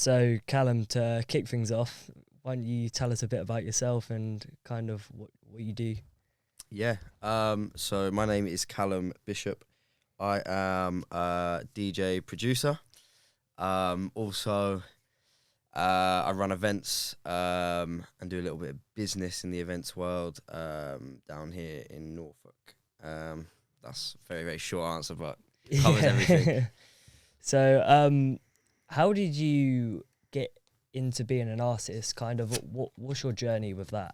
So, Callum, to kick things off, why don't you tell us a bit about yourself and kind of what you do? Yeah. So my name is Callum Bishop. I am a DJ producer. Also, I run events and do a little bit of business in the events world down here in Norfolk. That's a very, very short answer, but covers everything. So, how did you get into being an artist? Kind of, what's your journey with that?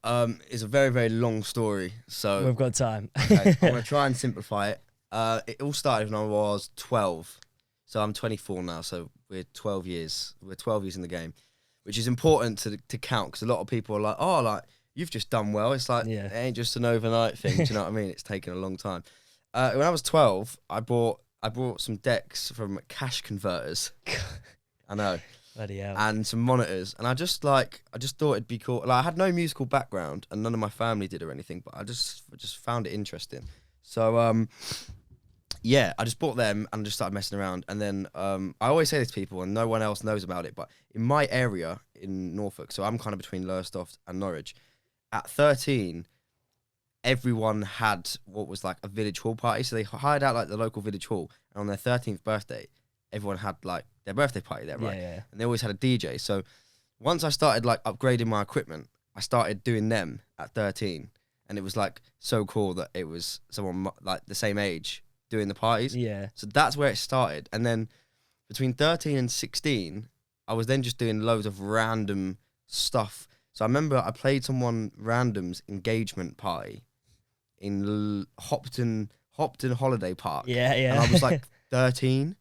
It's a very, very long story. So We've got time. okay, I'm gonna try and simplify it. It all started when I was 12. So I'm 24 now. So we're 12 years. We're 12 years in the game, which is important to count because a lot of people are like, oh, like you've just done well. It's like Yeah. it ain't just an overnight thing. Do you know what I mean? It's taken a long time. When I was 12, I bought some decks from cash converters. I know. Bloody hell. And some monitors, and I just thought it'd be cool. Like I had no musical background, and none of my family did or anything, but I just found it interesting. So yeah, I just bought them and just started messing around. And then I always say this to people, and no one else knows about it, but in my area in Norfolk, so I'm kind of between Lowestoft and Norwich. At 13, everyone had what was like a village hall party, so they hired out like the local village hall, and on their 13th birthday, everyone had like their birthday party there, right? Yeah. And they always had a DJ. So once I started like upgrading my equipment, I started doing them at 13, and it was like so cool that it was someone like the same age doing the parties. Yeah. So that's where it started. And then between 13 and 16, I was then just doing loads of random stuff. So I remember I played someone random's engagement party in Hopton Holiday Park. Yeah. And I was like 13.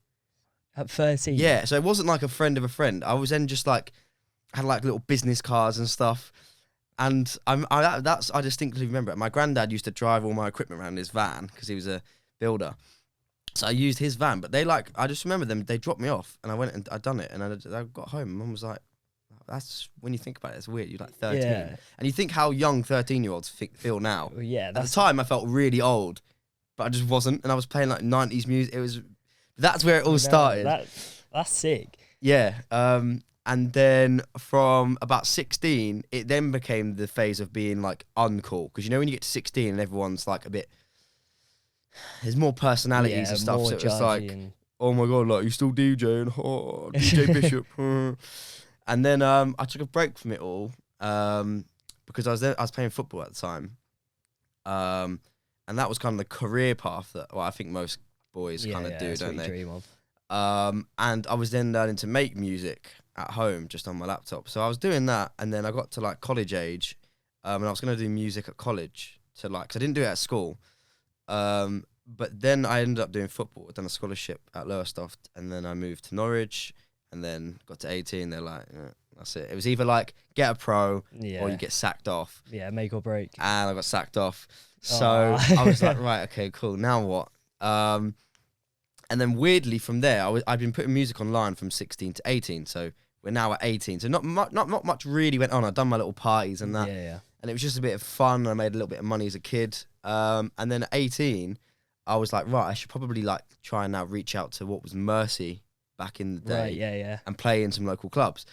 At 13. Yeah, so it wasn't like a friend of a friend. I was then just like, had like little business cards and stuff. And I distinctly remember it. My granddad used to drive all my equipment around in his van because he was a builder. So I used his van, but I just remember them, they dropped me off and I went and I'd done it. And I got home and Mum was like, that's, when you think about it, it's weird. You're like 13. Yeah. And you think how young 13-year-olds feel now. Well, yeah. At the time, I felt really old, but I just wasn't. And I was playing like 90s music. That's where it all started. That's sick. Yeah. And then from about 16, it then became the phase of being like uncool. Because you know when you get to 16 and everyone's like a bit, there's more personalities and stuff. So it was like, oh my God, like you still DJing? Oh, DJ Bishop. And then I took a break from it all because I was playing football at the time. And that was kind of the career path that I think most boys kind of do, don't they? Dream of. And I was then learning to make music at home just on my laptop. So I was doing that, and then I got to like college age, and I was going to do music at college because I didn't do it at school. But then I ended up doing football. I'd done a scholarship at Lowestoft, and then I moved to Norwich, and then got to 18. They're like, that's it. It was either like get a pro or you get sacked off. Yeah, make or break. And I got sacked off. So I was like, right, okay, cool. Now what? And then weirdly from there, I'd been putting music online from 16 to 18. So we're now at 18. So not much really went on. I'd done my little parties and that. Yeah. And it was just a bit of fun. I made a little bit of money as a kid. And then at 18, I was like, right, I should probably like try and now reach out to what was Mercy back in the day. Right, yeah. And play in some local clubs.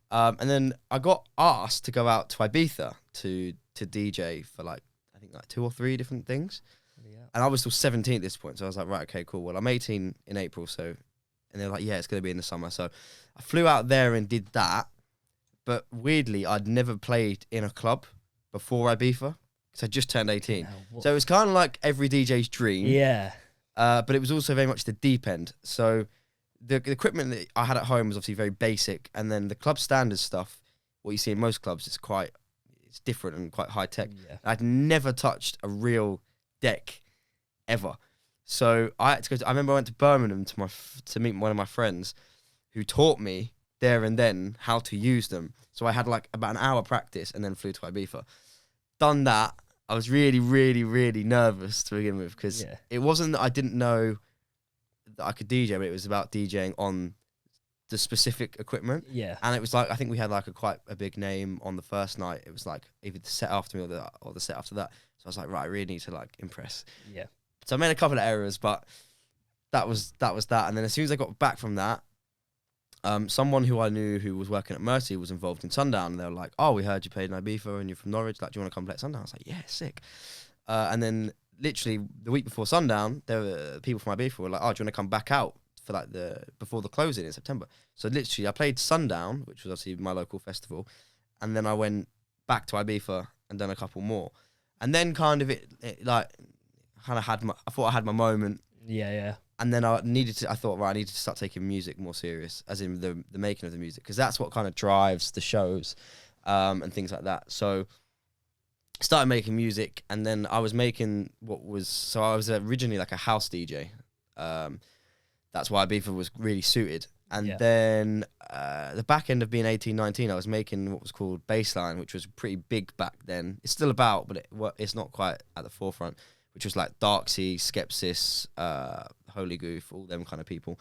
And then I got asked to go out to Ibiza to DJ for like, I think like 2 or 3 different things. Yeah. And I was still 17 at this point. So I was like, right, okay, cool. Well, I'm 18 in April. So, and they're like, yeah, it's going to be in the summer. So I flew out there and did that. But weirdly, I'd never played in a club before Ibiza because I just turned 18. So it was kind of like every DJ's dream. Yeah. But it was also very much the deep end. So the equipment that I had at home was obviously very basic. And then the club standard stuff, what you see in most clubs, it's different and quite high tech. Yeah. I'd never touched a real deck ever. So I had to go I remember I went to Birmingham to meet one of my friends who taught me there and then how to use them. So I had like about an hour practice and then flew to Ibiza. Done that. I was really, really, really nervous to begin with because it wasn't that I didn't know that I could DJ, but it was about DJing on the specific equipment. Yeah. And it was like, I think we had like quite a big name on the first night. It was like either the set after me or the set after that. So I was like, right, I really need to like impress. Yeah. So I made a couple of errors, but that was that. And then as soon as I got back from that, someone who I knew who was working at Mercy was involved in Sundown, and they were like, "Oh, we heard you played in Ibiza and you're from Norwich. Like, do you want to come play at Sundown?" I was like, "Yeah, sick." And then literally the week before Sundown, there were people from Ibiza were like, "Oh, do you want to come back out for like before the closing in September?" So literally, I played Sundown, which was obviously my local festival, and then I went back to Ibiza and done a couple more, and then kind of it like kind of I thought I had my moment. Yeah. And then I thought, right, I needed to start taking music more serious, as in the making of the music, because that's what kind of drives the shows and things like that. So started making music, and then I was making I was originally like a house DJ. That's why Ibiza was really suited. And then the back end of being 18, 19, I was making what was called Bassline, which was pretty big back then. It's still about, but it's not quite at the forefront, which was like Darksea, Skepsis, Holy Goof, all them kind of people.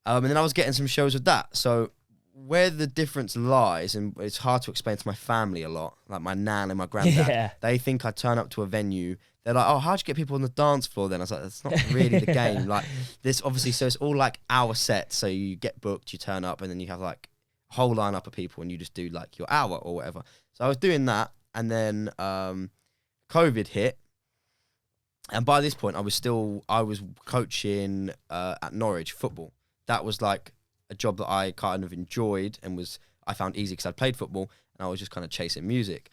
And then I was getting some shows with that. So where the difference lies, and it's hard to explain to my family a lot, like my nan and my granddad, they think I turn up to a venue, they're like, "Oh, how'd you get people on the dance floor then?" I was like, that's not really the game. Like this, obviously, so it's all like hour set. So you get booked, you turn up, and then you have like a whole lineup of people, and you just do like your hour or whatever. So I was doing that, and then COVID hit. And by this point, I was coaching at Norwich football. That was like a job that I kind of enjoyed and I found easy because I'd played football and I was just kind of chasing music.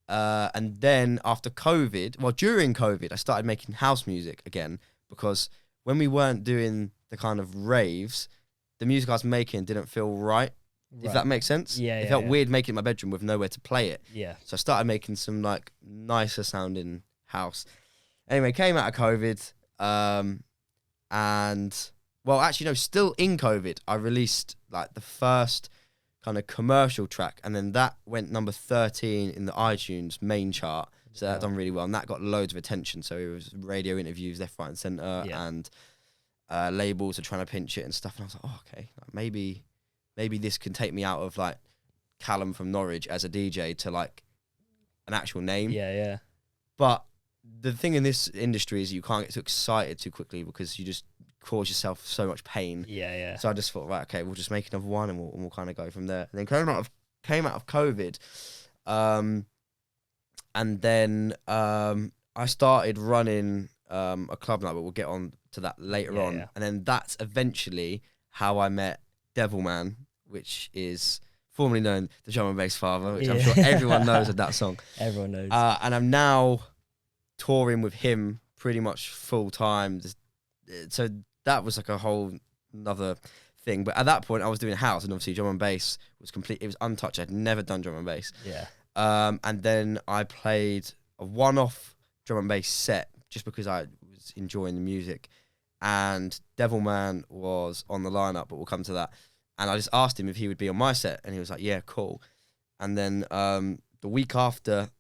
And then during COVID, I started making house music again, because when we weren't doing the kind of raves, the music I was making didn't feel right. If that makes sense. It felt weird making it in my bedroom with nowhere to play it. Yeah. So I started making some like nicer sounding house. Anyway, came out of COVID, still in COVID, I released like the first kind of commercial track, and then that went number 13 in the iTunes main chart. So that done really well, and that got loads of attention. So it was radio interviews left, right, and centre, and labels are trying to pinch it and stuff. And I was like, oh, okay, like, maybe this can take me out of like Callum from Norwich as a DJ to like an actual name. Yeah. But the thing in this industry is you can't get too excited too quickly, because you just cause yourself so much pain. Yeah. So I just thought, right, okay, we'll just make another one, and we'll kind of go from there. And then came out of COVID, and then I started running a club night, but we'll get on to that later on. Yeah. And then that's eventually how I met Devilman, which is formerly known the drum and bass father, which I'm sure everyone knows of that song. Everyone knows. And I'm now touring with him pretty much full time. So that was like a whole another thing. But at that point, I was doing house, and obviously drum and bass was complete. It was untouched. I'd never done drum and bass. Yeah. And then I played a one-off drum and bass set just because I was enjoying the music. And Devilman was on the lineup, but we'll come to that. And I just asked him if he would be on my set, and he was like, "Yeah, cool." And then the week after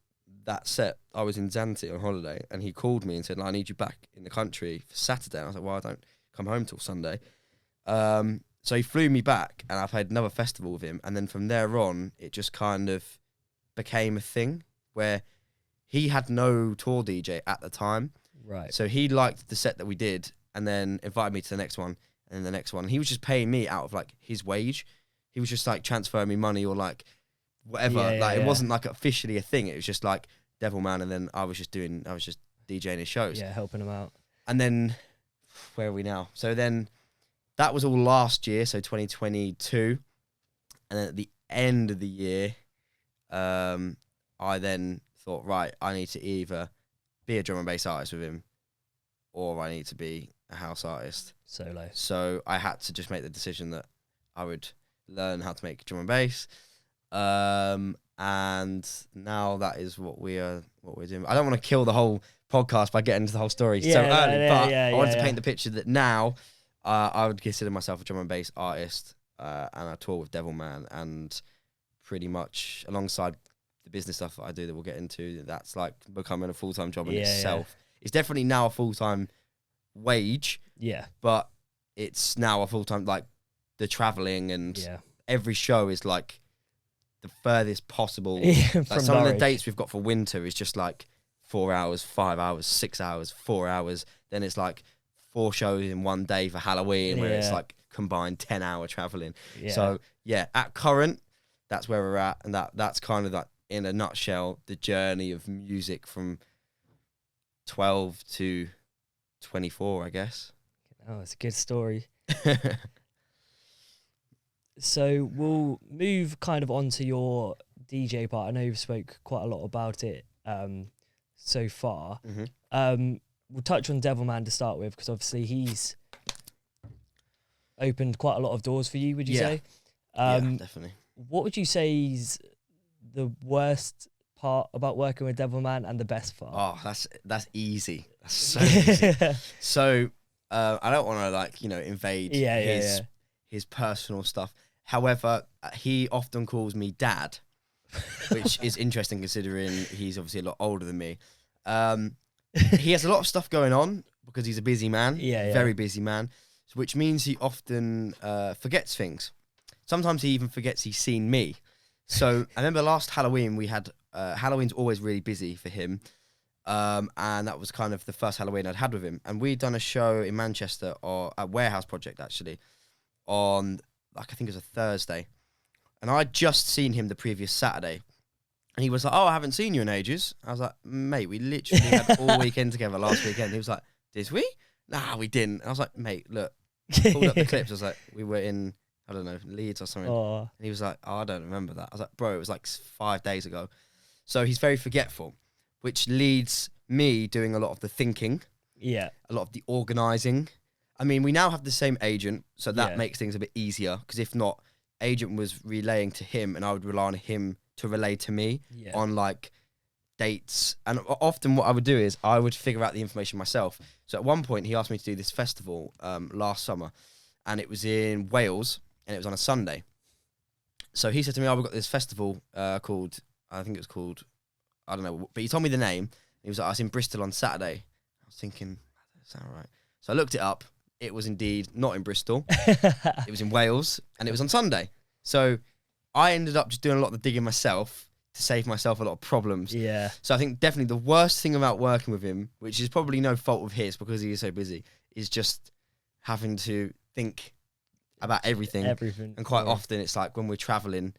that set, I was in Zante on holiday, and he called me and said, "I need you back in the country for Saturday." And I was like, "Well, I don't come home till Sunday." So he flew me back, and I played another festival with him. And then from there on, it just kind of became a thing where he had no tour DJ at the time. Right. So he liked the set that we did, and then invited me to the next one, and then the next one. And he was just paying me out of like his wage. He was just like transferring me money or like whatever. It wasn't like officially a thing. It was just like Devilman, and then I was just DJing his shows. Yeah, helping him out. And then where are we now? So then that was all last year, so 2022. And then at the end of the year, I then thought, right, I need to either be a drum and bass artist with him, or I need to be a house artist. Solo. So I had to just make the decision that I would learn how to make drum and bass. And now that is what we're doing. I don't want to kill the whole podcast by getting into the whole story so early, but I wanted to paint the picture that now I would consider myself a drum and bass artist, and I tour with Devilman, and pretty much alongside the business stuff that I do that we'll get into, that's like becoming a full-time job in itself. It's definitely now a full-time wage, but it's now a full-time, like the traveling and every show is like the furthest possible. Like some of the dates we've got for winter is just like 4 hours, 5 hours, 6 hours, 4 hours. Then it's like 4 shows in one day for Halloween, where it's like combined 10-hour traveling. Yeah. So yeah, at current, that's where we're at, and that's kind of like in a nutshell the journey of music from 12 to 24, I guess. Oh, it's a good story. So we'll move kind of onto your DJ part. I know you've spoke quite a lot about it so far. We'll touch on Devilman to start with, because obviously he's opened quite a lot of doors for you, would you say? Yeah, definitely. What would you say is the worst part about working with Devilman and the best part? Oh, that's easy. That's so easy. So I don't want to invade his personal stuff. However, he often calls me dad, which is interesting considering he's obviously a lot older than me. He has a lot of stuff going on because he's a busy man, very busy man, which means he often forgets things. Sometimes he even forgets he's seen me. So I remember last Halloween we had, Halloween's always really busy for him. And that was kind of the first Halloween I'd had with him. And we'd done a show in Manchester, or a warehouse project actually, on, I think it was a Thursday. And I'd just seen him the previous Saturday. And he was like, oh, I haven't seen you in ages. I was like, mate, we literally had all weekend together last weekend. He was like, did we? Nah, we didn't. And I was like, mate, look. Pulled up the clips. I was like, we were in, I don't know, Leeds or something. And he was like, oh, I don't remember that. I was like, bro, it was like 5 days ago. So he's very forgetful, which leads me doing a lot of the thinking. Yeah. A lot of the organising. I mean, we now have the same agent, so that makes things a bit easier. Because if not, agent was relaying to him and I would rely on him to relay to me on like dates. And often what I would do is I would figure out the information myself. So at one point he asked me to do this festival last summer, and it was in Wales and it was on a Sunday. So he said to me, oh, we've got this festival called, I think it was called, I don't know, but he told me the name. He was like, I was in Bristol on Saturday. I was thinking, that doesn't sound right. So I looked it up. It was indeed not in Bristol. It was in Wales, and it was on Sunday. So I ended up just doing a lot of the digging myself to save myself a lot of problems. Yeah. So I think definitely the worst thing about working with him, which is probably no fault of his because he is so busy, is just having to think about everything. And quite often it's like when we're traveling,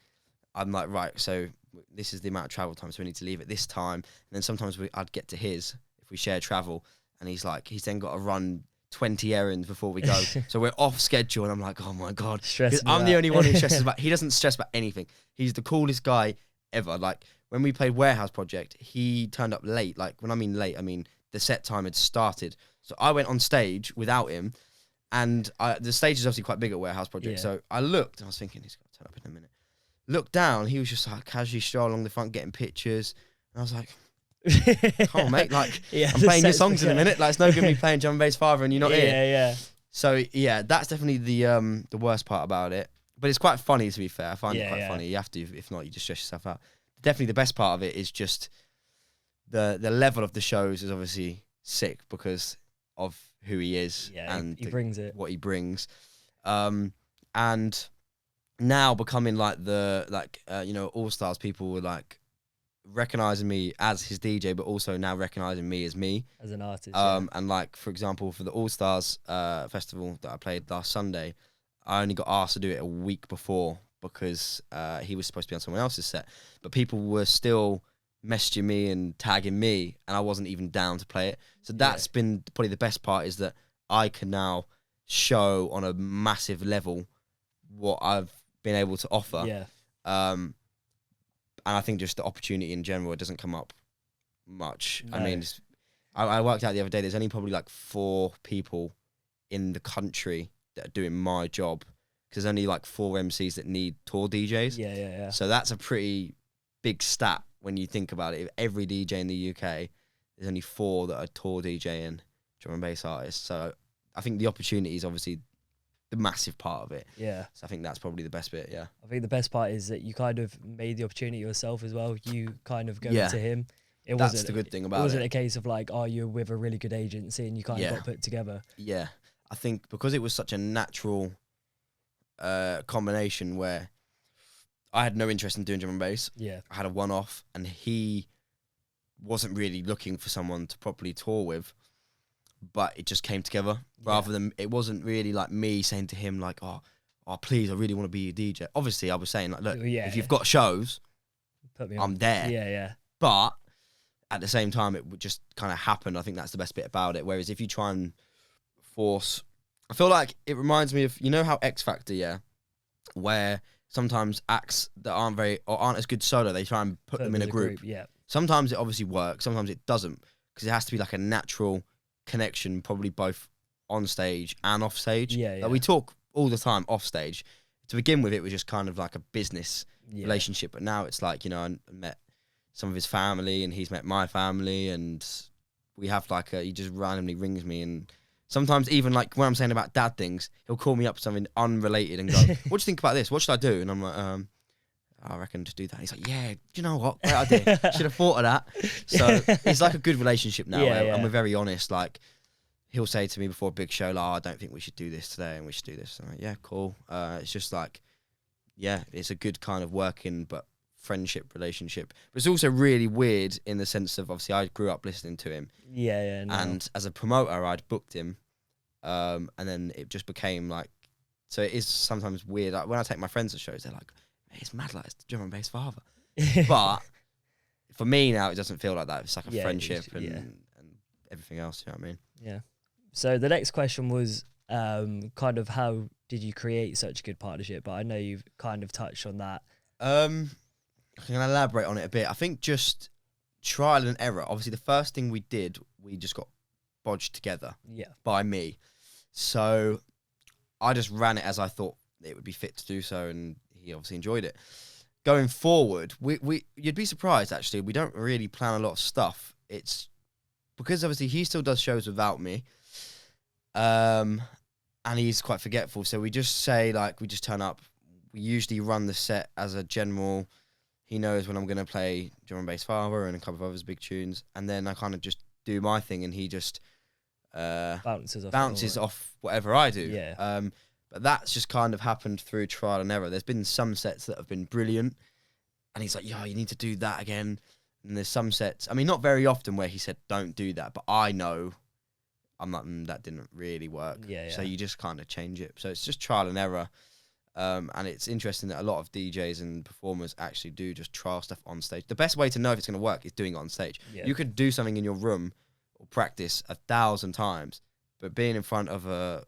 I'm like, right, so this is the amount of travel time, so we need to leave at this time. And then sometimes I'd get to his, if we share travel, and he's then got to run 20 errands before we go. So we're off schedule, and I'm like, oh my God. I'm the only one who stresses about, he doesn't stress about anything. He's the coolest guy ever. Like when we played Warehouse Project, he turned up late. Like when I mean late, I mean the set time had started. So I went on stage without him, and the stage is obviously quite big at Warehouse Project. So I looked, and I was thinking, he's got to turn up in a minute. Looked down, he was just like casually strolling along the front getting pictures. And I was like, come on, mate. Like, I'm playing your songs in a minute. Like, it's no good me playing Drum and Bass Father and you're not here. Yeah. So, yeah, that's definitely the worst part about it. But it's quite funny, to be fair. I find it quite funny. You have to, if not, you just stress yourself out. Definitely the best part of it is just the level of the shows is obviously sick because of who he is and he brings it. What he brings. And now becoming like All Stars, people were like recognizing me as his DJ, but also now recognizing me as an artist. And like, for example, for the All Stars festival that I played last Sunday, I only got asked to do it a week before because he was supposed to be on someone else's set, but people were still messaging me and tagging me, and I wasn't even down to play it. So that's been probably the best part, is that I can now show on a massive level what I've been able to offer. Yeah. And I think just the opportunity in general, it doesn't come up much. No. I mean, I worked out the other day, there's only probably like 4 people in the country that are doing my job, because there's only like 4 MCs that need tour DJs. Yeah. So that's a pretty big stat when you think about it. If every DJ in the UK, there's only 4 that are tour DJ and drum and bass artists. So I think the opportunity is obviously the massive part of it. Yeah. So I think that's probably the best bit, yeah. I think the best part is that you kind of made the opportunity yourself as well. You kind of go to him. That's the good thing about it. It wasn't a case of like, oh, you're with a really good agency and you kind of got put together. Yeah. I think because it was such a natural combination where I had no interest in doing drum and bass. Yeah. I had a one-off, and he wasn't really looking for someone to properly tour with. but it just came together rather than it wasn't really like me saying to him like, oh, please, I really want to be a DJ. Obviously, I was saying like, look, if you've got shows, Put me I'm there. Yeah. But at the same time, it would just kind of happen. I think that's the best bit about it. Whereas if you try and force, I feel like it reminds me of, you know how X Factor, where sometimes acts that aren't as good solo, they try and put them in a group. Yeah. Sometimes it obviously works, sometimes it doesn't, because it has to be like a natural connection, probably both on stage and off stage. Yeah. Like we talk all the time off stage. To begin with, it was just kind of like a business relationship, but now it's like, you know, I met some of his family and he's met my family, and we have like he just randomly rings me, and sometimes even like when I'm saying about dad things, he'll call me up something unrelated and go, what do you think about this? What should I do? And I'm like, I reckon just do that. He's like, yeah, do you know what? Great idea. Should have thought of that. So it's like a good relationship now, and we're very honest. Like he'll say to me before a big show, like, I don't think we should do this today and we should do this. I'm like, yeah, cool. It's just like, it's a good kind of working but friendship relationship. But it's also really weird in the sense of, obviously, I grew up listening to him. No. And as a promoter, I'd booked him. And then it just became like, so it is sometimes weird. Like when I take my friends to shows, they're like, hey, it's mad, like it's the drum and bass father. But for me now, it doesn't feel like that. It's like a friendship and everything else, you know what I mean? Yeah. So the next question was kind of how did you create such a good partnership? But I know you've kind of touched on that. I can elaborate on it a bit. I think just trial and error. Obviously, the first thing we did, we just got bodged together by me. So I just ran it as I thought it would be fit to do so, and he obviously enjoyed it. Going forward, you'd be surprised, actually. We don't really plan a lot of stuff. It's because, obviously, he still does shows without me. And he's quite forgetful. So we just say, like, we just turn up. We usually run the set as a general. He knows when I'm going to play Drum and Bass Father and a couple of others big tunes. And then I kind of just do my thing, and he just bounces off whatever I do. Yeah. But that's just kind of happened through trial and error. There's been some sets that have been brilliant, and he's like, you need to do that again. And there's some sets, I mean, not very often, where he said, don't do that. But I know I'm not, that didn't really work. So you just kind of change it. So it's just trial and error. And it's interesting that a lot of DJs and performers actually do just trial stuff on stage. The best way to know if it's going to work is doing it on stage. Yeah. You could do something in your room or practice 1,000 times, but being in front of a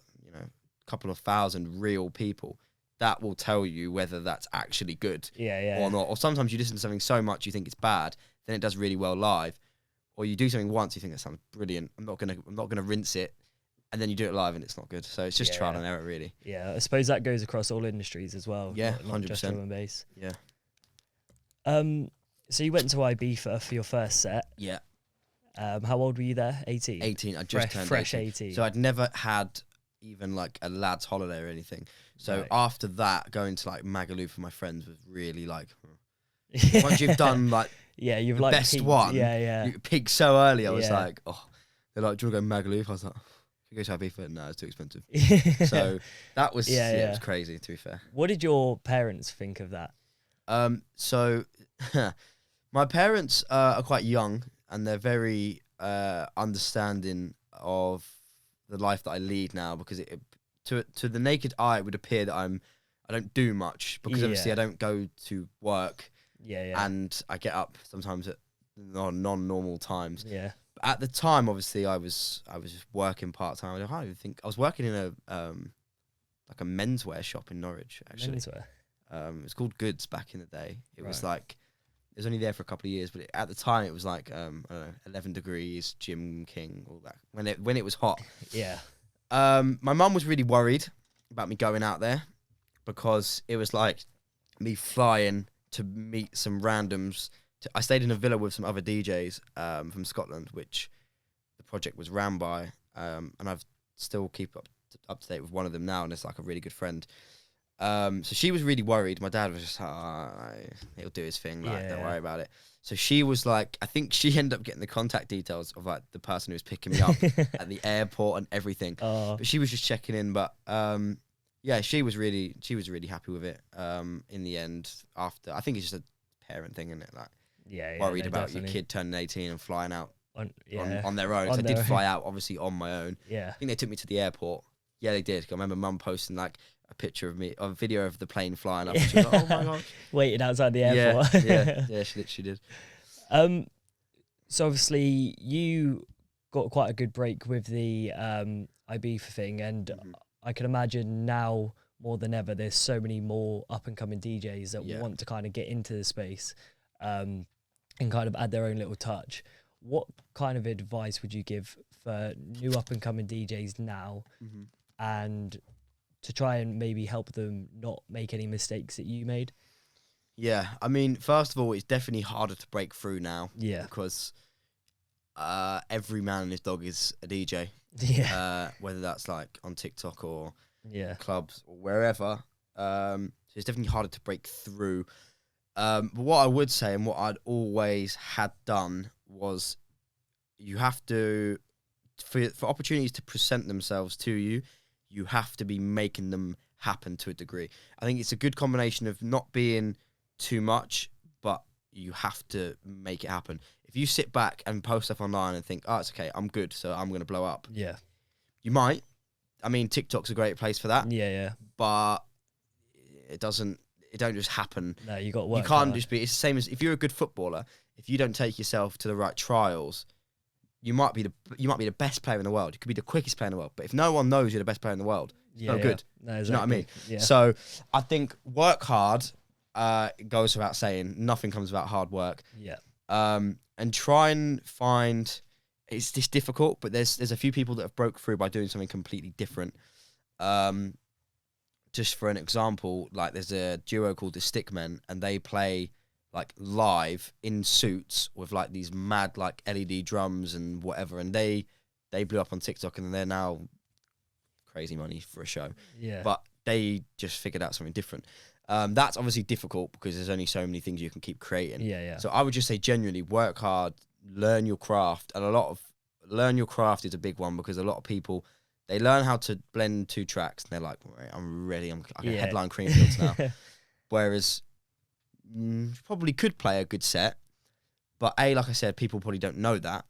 couple of thousand real people, that will tell you whether that's actually good or not. Or sometimes you listen to something so much you think it's bad, then it does really well live. Or you do something once, you think that sounds brilliant. I'm not gonna rinse it. And then you do it live and it's not good. So it's just trial and error, really. Yeah, I suppose that goes across all industries as well. Yeah, not 100%. Just drum and bass. Yeah. So you went to Ibiza for your first set. Yeah. How old were you there? 18? 18. I just turned fresh 18. So I'd never had even like a lad's holiday or anything. So after that, going to like Magaluf for my friends was really like, once you've done like you've the like best peaked. one, you peaked so early. I was like, they're like, do you want to go Magaluf? I was like, you go to Ibiza? No, it's too expensive. So that was it was crazy, to be fair. What did your parents think of that? So my parents are quite young, and they're very understanding of the life that I lead now, because to the naked eye it would appear that I don't do much, because obviously I don't go to work and I get up sometimes at non-normal times. But at the time, obviously, I was just working part-time. I don't even think I was working in a like a menswear shop in Norwich, actually. Menswear. It was called Goods back in the day. It was like, it was only there for a couple of years, but at the time it was like I don't know, 11 degrees, Gym King, all that. When it was hot. My mum was really worried about me going out there, because it was like me flying to meet some randoms. I stayed in a villa with some other DJs from Scotland, which the project was ran by, and I've still keep up to date with one of them now, and it's like a really good friend. So she was really worried. My dad was just, he'll do his thing, like, don't worry about it. So she was like, I think she ended up getting the contact details of like the person who was picking me up at the airport and everything. But she was just checking in. But she was really happy with it. In the end, after, I think it's just a parent thing, isn't it? Like, worried about your kid turning 18 and flying out on their own. So I did fly out, obviously, on my own. Yeah. I think they took me to the airport. Yeah, they did. I remember Mum posting like a picture of me, a video of the plane flying up. And she was like, oh my gosh. Waiting outside the airport. Yeah, she literally did. So obviously you got quite a good break with the Ibiza thing, and I can imagine now more than ever there's so many more up and coming DJs that want to kind of get into the space and kind of add their own little touch. What kind of advice would you give for new up and coming DJs now, and to try and maybe help them not make any mistakes that you made? Yeah, I mean, first of all, it's definitely harder to break through now. Yeah. Because every man and his dog is a DJ. Yeah. Whether that's like on TikTok or clubs or wherever. So it's definitely harder to break through. But what I would say, and what I'd always had done, was you have to, for opportunities to present themselves to you, you have to be making them happen to a degree. I think it's a good combination of not being too much, but you have to make it happen. If you sit back and post stuff online and think, oh, it's okay, I'm good, so I'm going to blow up. Yeah. You might. I mean, TikTok's a great place for that. Yeah. But it don't just happen. No, you got to work. You can't just be, it's the same as if you're a good footballer, if you don't take yourself to the right trials, you might be the best player in the world. You could be the quickest player in the world. But if no one knows you're the best player in the world, it's no good. No, exactly. You know what I mean? Yeah. So I think work hard, it goes without saying. Nothing comes without hard work. Yeah. And try and find, it's just difficult, but there's a few people that have broke through by doing something completely different. Just for an example, like there's a duo called the Stickmen, and they play like live in suits with like these mad like LED drums and whatever, and they blew up on TikTok, and they're now crazy money for a show. Yeah. But they just figured out something different. That's obviously difficult because there's only so many things you can keep creating. Yeah. So I would just say genuinely work hard, learn your craft, and learn your craft is a big one, because a lot of people, they learn how to blend two tracks and they're like, right, I'm ready, I can headline Creamfields now. Whereas probably could play a good set, but A, like I said, people probably don't know that,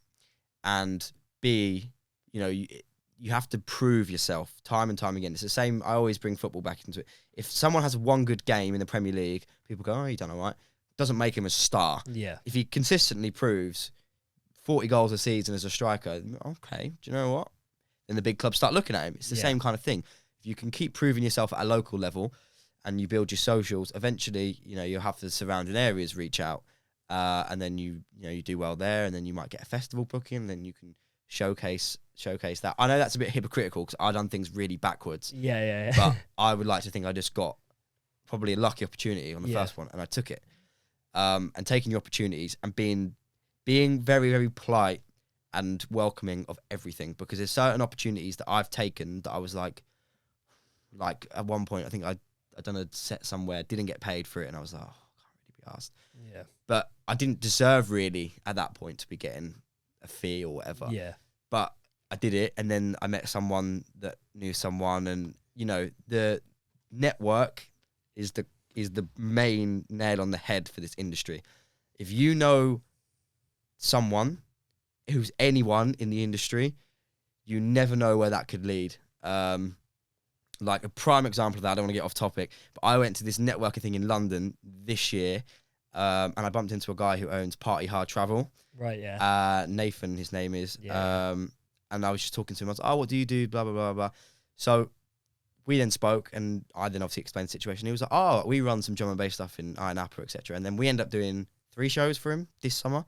and B, you have to prove yourself time and time again. It's the same, I always bring football back into it. If someone has one good game in the Premier League, people go, oh, you done all right. Doesn't make him a star. Yeah. If he consistently proves 40 goals a season as a striker, okay, do you know what? Then the big clubs start looking at him. It's the same kind of thing. If you can keep proving yourself at a local level and you build your socials, eventually, you'll have the surrounding areas reach out, and then you do well there, and then you might get a festival booking, and then you can showcase that. I know that's a bit hypocritical because I've done things really backwards. Yeah. But I would like to think I just got probably a lucky opportunity on the first one, and I took it. And taking your opportunities and being very, very polite and welcoming of everything, because there's certain opportunities that I've taken that I was like at one point, I think I'd done a set somewhere, didn't get paid for it, and I was like, oh, I can't really be asked. Yeah. But I didn't deserve really at that point to be getting a fee or whatever. Yeah. But I did it, and then I met someone that knew someone, and the network is the main nail on the head for this industry. If you know someone who's anyone in the industry, you never know where that could lead. Like a prime example of that, I don't want to get off topic, but I went to this networking thing in London this year, and I bumped into a guy who owns Party Hard Travel. Right, yeah. Nathan, his name is. Yeah. And I was just talking to him. I was like, oh, what do you do? Blah, blah, blah, blah. So we then spoke, and I then obviously explained the situation. He was like, oh, we run some drum and bass stuff in Iron Apple, etc. And then we ended up doing 3 shows for him this summer.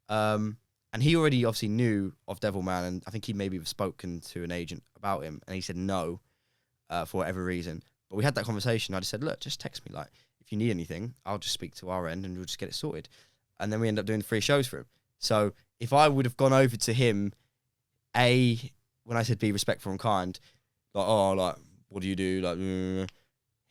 And he already obviously knew of Devilman, and I think he maybe spoken to an agent about him, and he said no, for whatever reason. But we had that conversation. I just said, look, just text me. Like, if you need anything, I'll just speak to our end and we'll just get it sorted. And then we ended up doing 3 shows for him. So if I would have gone over to him, when I said be respectful and kind, like, oh, like, what do you do? Like,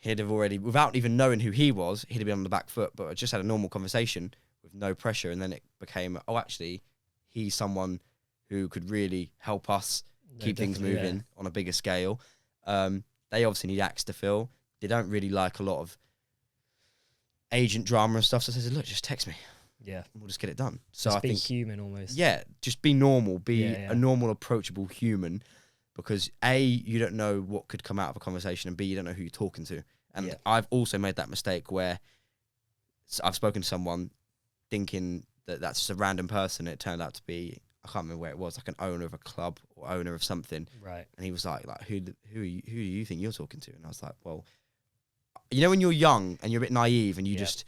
he'd have already, without even knowing who he was, he'd have been on the back foot. But I just had a normal conversation with no pressure. And then it became, oh, actually, he's someone who could really help us keep things moving on a bigger scale. They obviously need acts to fill. They don't really like a lot of agent drama and stuff. So I said, look, just text me. Yeah. We'll just get it done. So Just I be think, human almost. yeah, just be normal, be Yeah. a normal, approachable human, because A, you don't know what could come out of a conversation, and B, you don't know who you're talking to. And Yeah. I've also made that mistake where I've spoken to someone thinking that that's just a random person. It turned out to be, I can't remember where it was, like an owner of a club or owner of something. Right. And he was like who do you think you're talking to? And I was like, well, you know, when you're young and you're a bit naive and you just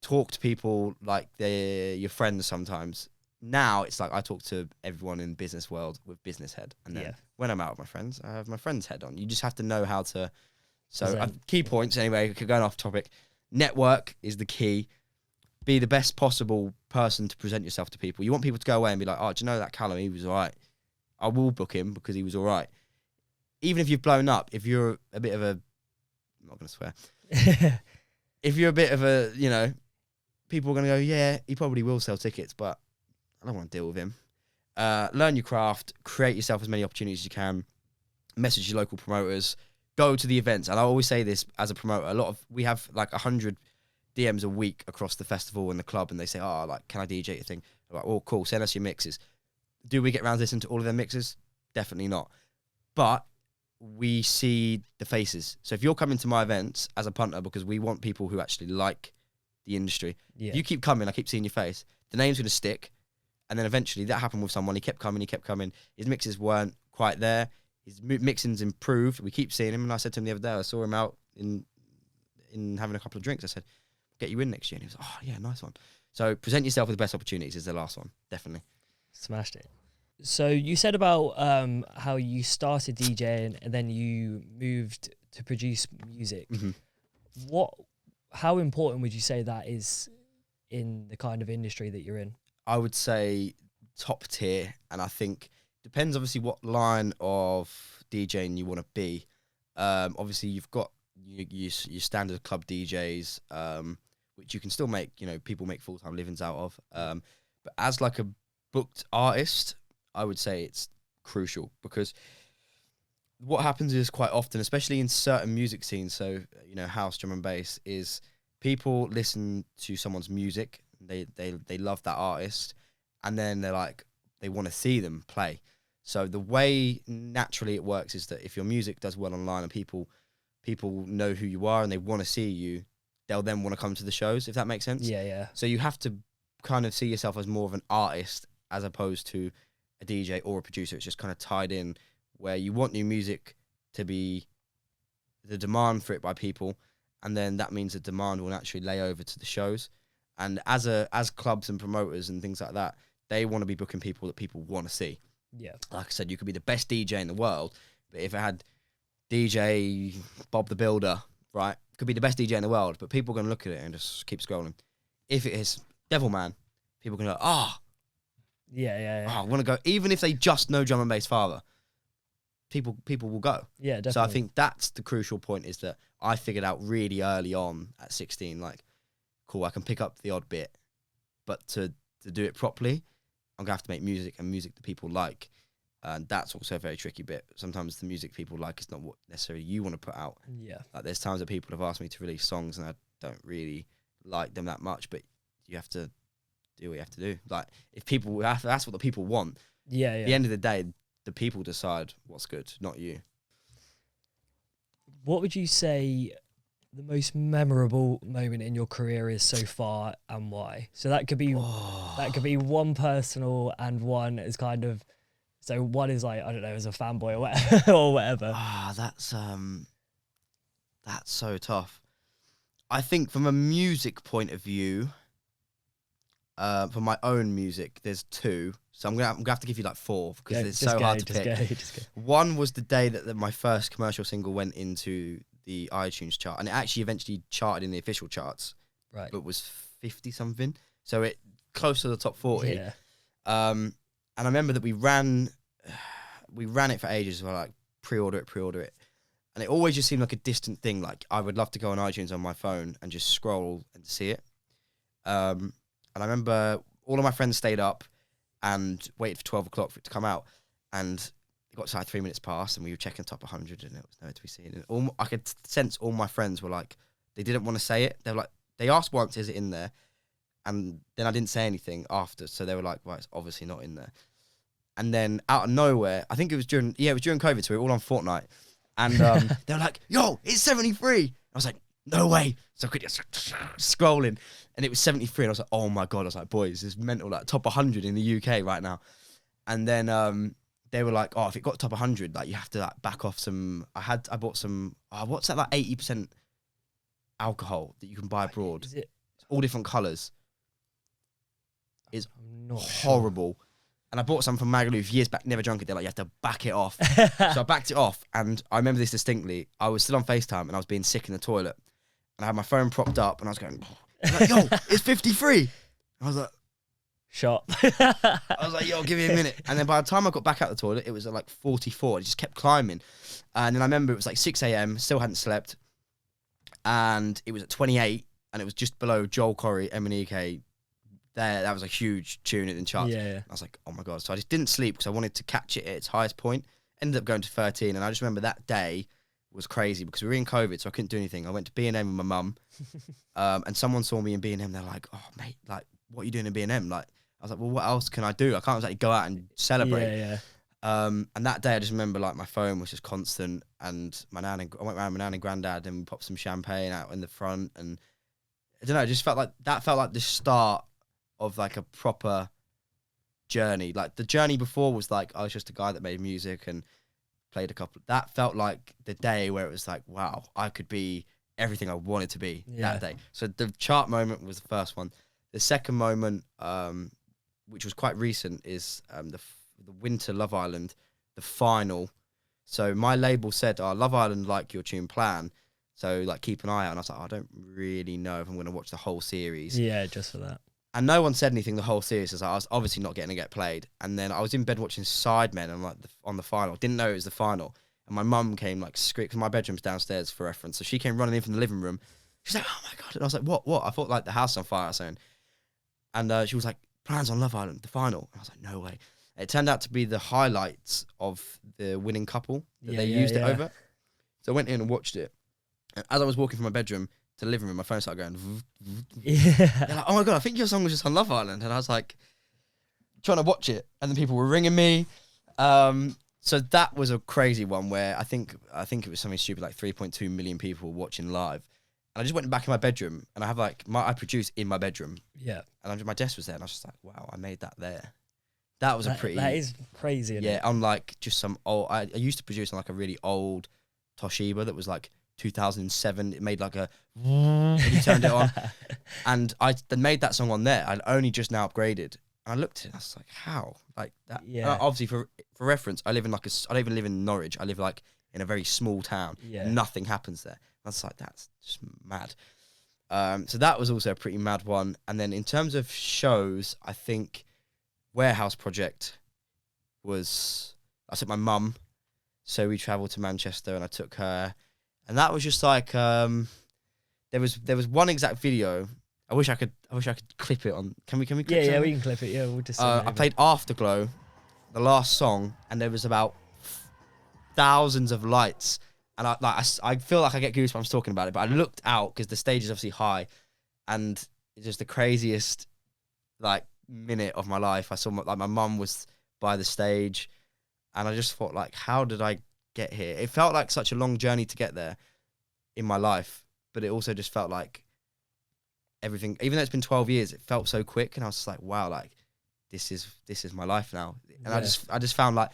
talk to people like they're your friends sometimes. Now it's like I talk to everyone in the business world with business head. And then when I'm out with my friends, I have my friend's head on. You just have to know how to. So key points anyway, going off topic. Network is the key. Be the best possible person to present yourself to people. You want people to go away and be like, oh, do you know that Callum? He was all right. I will book him because he was all right. Even if you've blown up, if you're a bit of a, I'm not going to swear. If you're a bit of a, you know, people are going to go, yeah, he probably will sell tickets, but I don't want to deal with him. Learn your craft, create yourself as many opportunities as you can, message your local promoters, go to the events. And I always say this as a promoter, we have like 100 DMs a week across the festival and the club, and they say, oh, like, can I DJ your thing? I'm like, oh, cool, send us your mixes. Do we get around to listen to all of their mixes? Definitely not. But we see the faces. So if you're coming to my events as a punter, because we want people who actually like the industry, if you keep coming, I keep seeing your face, the name's going to stick. And then eventually that happened with someone. He kept coming. His mixes weren't quite there. His mixing's improved. We keep seeing him. And I said to him the other day, I saw him out in having a couple of drinks. I said, get you in next year. And he was like, oh, yeah, nice one. So present yourself with the best opportunities is the last one. Definitely. Smashed it. So you said about how you started DJing and then you moved to produce music. Mm-hmm. How important would you say that is in the kind of industry that you're in? I would say top tier, and I think depends obviously what line of DJing you want to be. Obviously you've got your standard club DJs, which you can still make, you know, people make full-time livings out of. But as like a booked artist, I would say it's crucial, because what happens is quite often, especially in certain music scenes, so, you know, house, drum and bass, is people listen to someone's music, they love that artist, and then they're like, they want to see them play. So the way naturally it works is that if your music does well online and people know who you are and they want to see you, they'll then want to come to the shows, if that makes sense. Yeah. So you have to kind of see yourself as more of an artist as opposed to a DJ or a producer. It's just kind of tied in, where you want new music to be the demand for it by people, and then that means the demand will naturally lay over to the shows. And as clubs and promoters and things like that, they want to be booking people that people want to see. Yeah. Like I said, you could be the best DJ in the world, but if it had DJ Bob the Builder, right, could be the best DJ in the world, but people are going to look at it and just keep scrolling. If it is Devilman, people are going to go, Yeah. I want to go. Even if they just know drum and bass father, people will go. Yeah, definitely. So I think that's the crucial point, is that I figured out really early on at 16, like, cool, I can pick up the odd bit, but to do it properly, I'm going to have to make music, and music that people like. And that's also a very tricky bit. Sometimes the music people like is not what necessarily you want to put out. Yeah. Like, there's times that people have asked me to release songs and I don't really like them that much, but you have to do what you have to do. Like, if people, that's what the people want. Yeah. At the end of the day, the people decide what's good, not you. What would you say the most memorable moment in your career is so far, and why? So that could be one personal and one is kind of, so one is like, I don't know, as a fanboy or whatever. Or whatever. That's so tough. I think from a music point of view, for my own music, there's two. So I'm gonna have to give you like four, because it's so hard to pick. Just go. One was the day that my first commercial single went into the iTunes chart, and it actually eventually charted in the official charts. Right. But was 50 something, so it close to the top 40. Yeah. And I remember that we ran it for ages. We're like, pre-order it. And it always just seemed like a distant thing. Like, I would love to go on iTunes on my phone and just scroll and see it. And I remember all of my friends stayed up and waited for 12 o'clock for it to come out. And it got to like 3 minutes past, and we were checking top 100, and it was nowhere to be seen. And I could sense all my friends were like, they didn't want to say it. They were like, they asked once, is it in there? And then I didn't say anything after, so they were like, well, it's obviously not in there. And then out of nowhere, I think it was during COVID, so we were all on Fortnite. And they were like, yo, it's 73. I was like, no way. So quickly scrolling, and it was 73. And I was like, oh my God. I was like, boys, this is mental, like top 100 in the UK right now. And then they were like, oh, if it got top 100, like you have to like back off some. I bought some, what's that, like 80% alcohol that you can buy abroad. Is it? It's all different colours. It's not horrible. Sure. And I bought some from Magaluf years back, never drunk it. They're like, you have to back it off. So I backed it off, and I remember this distinctly. I was still on FaceTime, and I was being sick in the toilet. And I had my phone propped up, and I was going, like, yo, it's 53. And I was like, shot. I was like, yo, give me a minute. And then by the time I got back out the toilet, it was at like 44. It just kept climbing. And then I remember it was like 6 a.m., still hadn't slept. And it was at 28, and it was just below Joel Corey, M&EK. That was a huge tune in the charts. Yeah. I was like, oh my God. So I just didn't sleep because I wanted to catch it at its highest point. Ended up going to 13. And I just remember that day was crazy because we were in COVID, so I couldn't do anything. I went to B&M with my mum, and someone saw me in B&M. They're like, oh, mate, like, what are you doing in B&M? Like, I was like, well, what else can I do? I can't exactly go out and celebrate. Yeah. And that day I just remember like my phone was just constant, and I went around with my nan and granddad, and we popped some champagne out in the front, and I don't know, it just felt like the start of like a proper journey. Like the journey before was like I was just a guy that made music and played a couple. That felt like the day where it was like, wow, I could be everything I wanted to be that day. So the chart moment was the first one. The second moment, which was quite recent, is the Winter Love Island, the final. So my label said, oh, Love Island like your tune Plan, so like keep an eye out. And I was like, I don't really know if I'm going to watch the whole series. Yeah, just for that. And no one said anything the whole series. So I was obviously not getting to get played. And then I was in bed watching Sidemen and like on the final. Didn't know it was the final. And my mum came like because my bedroom's downstairs for reference. So she came running in from the living room. She's like, oh my God. And I was like, what? I thought like the house on fire or something. And she was like, Plans on Love Island, the final. And I was like, no way. It turned out to be the highlights of the winning couple that they used it over. So I went in and watched it. And as I was walking from my bedroom to the living room, my phone started going. They're like, oh my God, I think your song was just on Love Island. And I was like, trying to watch it. And then people were ringing me. So that was a crazy one where I think it was something stupid, like 3.2 million people watching live. And I just went back in my bedroom, and I have like, I produce in my bedroom. Yeah. And my desk was there, and I was just like, wow, I made that there. That was that is crazy. Isn't it? Unlike just some old, I used to produce on like a really old Toshiba that was like 2007. It made like a, and you turned it on. And I then made that song on there. I'd only just now upgraded. And I looked at it, and I was like, how? Like that. Yeah. Obviously, for reference, I don't even live in Norwich. I live like in a very small town. Yeah. Nothing happens there. I was like, that's just mad. So that was also a pretty mad one. And then in terms of shows, I think Warehouse Project I took my mum, so we travelled to Manchester, and I took her, and that was just like there was one exact video. I wish I could clip it on. Can we clip it? Yeah, we can clip it. Yeah, we'll just. I played Afterglow, the last song, and there was about thousands of lights, and I feel like I get goosebumps talking about it. But I looked out because the stage is obviously high, and it's just the craziest like minute of my life. I saw my mum was by the stage, and I just thought like, how did I get here? It felt like such a long journey to get there in my life, but it also just felt like everything, even though it's been 12 years, it felt so quick, and I was just like, wow, like this is my life now. And I just found like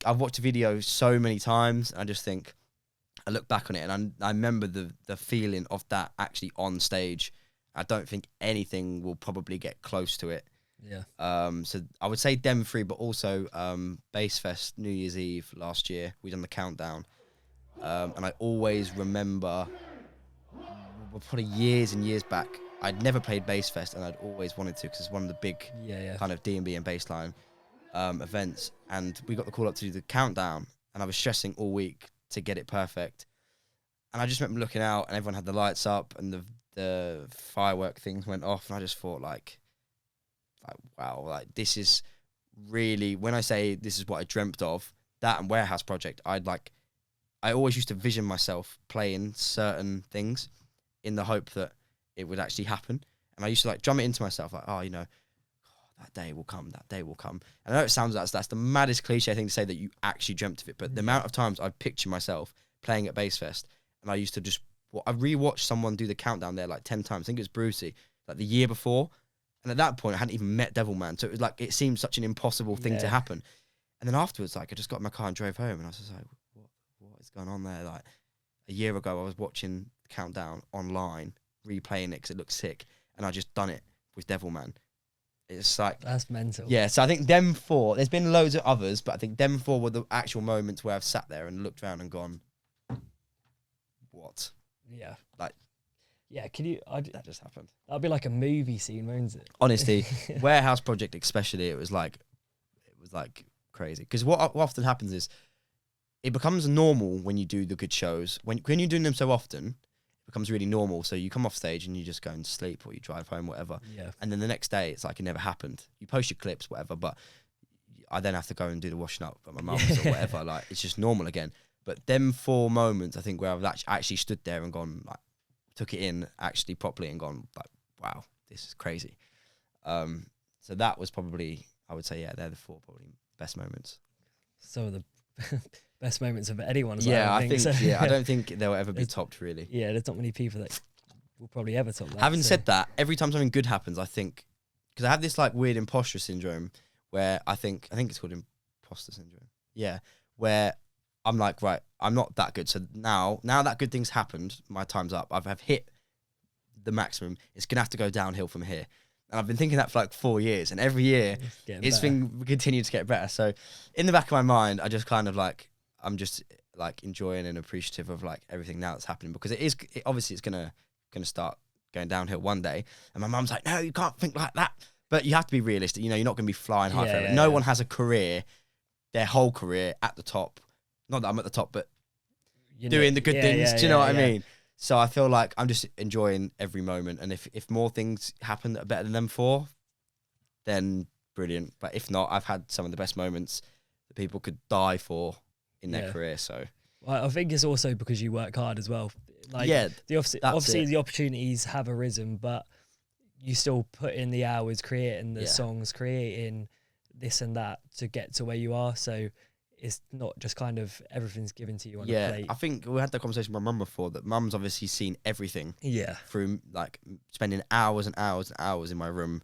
I've watched a video so many times, and I just think, I look back on it, and I remember the feeling of that actually on stage. I don't think anything will probably get close to it. Yeah. So I would say them three, but also Bass Fest New Year's Eve last year, we done the countdown, and I always remember, probably years and years back, I'd never played Bass Fest, and I'd always wanted to because it's one of the big kind of D&B and bassline events, and we got the call up to do the countdown, and I was stressing all week to get it perfect, and I just remember looking out, and everyone had the lights up, and the firework things went off, and I just thought like wow, like this is really, when I say this is what I dreamt of, that and Warehouse Project, I always used to vision myself playing certain things in the hope that it would actually happen. And I used to like drum it into myself, like, oh, that day will come, that day will come. And I know it sounds like that's the maddest cliche thing to say, that you actually dreamt of it, but the amount of times I'd picture myself playing at Bass Fest, and I used to just, I rewatched someone do the countdown there like 10 times. I think it was Brucey, like the year before. And at that point, I hadn't even met Devilman. So it was like, it seemed such an impossible thing to happen. And then afterwards, like, I just got in my car and drove home, and I was just like, what is going on there? Like, a year ago, I was watching the countdown online, replaying it because it looked sick, and I just done it with Devilman. It's like, that's mental. Yeah, so I think them four, there's been loads of others, but I think them four were the actual moments where I've sat there and looked around and gone, what? Yeah. Like, yeah, that just happened. That'd be like a movie scene, wouldn't it? Honestly, Warehouse Project especially, it was like crazy. Because what often happens is, it becomes normal when you do the good shows. When you're doing them so often, it becomes really normal. So you come off stage and you just go and sleep, or you drive home, whatever. Yeah. And then the next day, it's like it never happened. You post your clips, whatever, but I then have to go and do the washing up at my mum's or whatever. Like, it's just normal again. But them 4 moments, I think, where I've actually stood there and gone, like, took it in actually properly and gone, like, wow, this is crazy. So that was probably, I would say, they're the 4 probably best moments. Some of the best moments of anyone's life. I think so. I don't think they'll ever be topped, really. Yeah, there's not many people that will probably ever top that. Having said that, every time something good happens, I think, because I have this like weird imposter syndrome where I think it's called imposter syndrome. Yeah, where I'm like, right, I'm not that good. So now that good thing's happened, my time's up. I've hit the maximum. It's gonna have to go downhill from here. And I've been thinking that for like 4 years, and every year it's been continuing to get better. So in the back of my mind, I just kind of like, I'm just like enjoying and appreciative of like everything now that's happening, because obviously it's gonna start going downhill one day. And my mum's like, no, you can't think like that. But you have to be realistic. You're not gonna be flying high forever. No one has a career, their whole career at the top. Not that I'm at the top, but doing the good things. Do you know what I mean? So I feel like I'm just enjoying every moment. And if more things happen that are better than them 4, then brilliant. But if not, I've had some of the best moments that people could die for in their career. So well, I think it's also because you work hard as well. Like, obviously the opportunities have arisen, but you still put in the hours, creating the songs, creating this and that to get to where you are. So it's not just kind of everything's given to you on a plate. I think we had that conversation with my mum before, that mum's obviously seen everything. Yeah. Through like spending hours and hours and hours in my room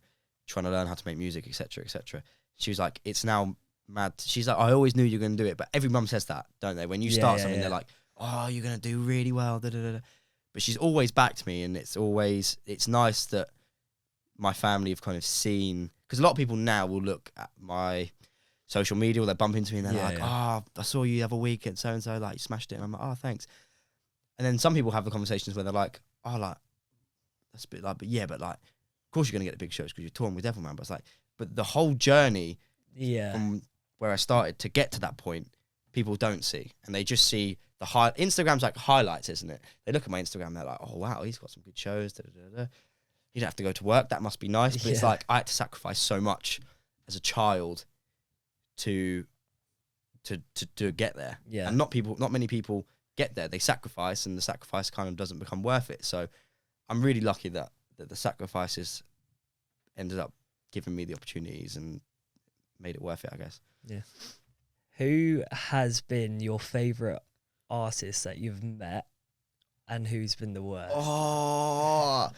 trying to learn how to make music, etc., etc. She was like, it's now mad. She's like, I always knew you were going to do it. But every mum says that, don't they? When you start something, they're like, oh, you're going to do really well. Da, da, da. But she's always backed me, and it's nice that my family have kind of seen, because a lot of people now will look at my social media, or they bump into me and they're like, oh, I saw you the other week at so-and-so, like, you smashed it. And I'm like, oh, thanks. And then some people have the conversations where they're like, oh, like, that's a bit like, but like, of course you're going to get the big shows because you're touring with Devilman. But it's like, but the whole journey from where I started to get to that point, people don't see. And they just see the Instagram's like highlights, isn't it? They look at my Instagram, they're like, oh, wow, he's got some good shows. Da, da, da, da. You don't have to go to work. That must be nice. But it's like, I had to sacrifice so much as a child to get there. Yeah. And not many people get there. They sacrifice, and the sacrifice kind of doesn't become worth it. So I'm really lucky that the sacrifices ended up giving me the opportunities and made it worth it, I guess. Yeah. Who has been your favourite artist that you've met, and who's been the worst? Oh,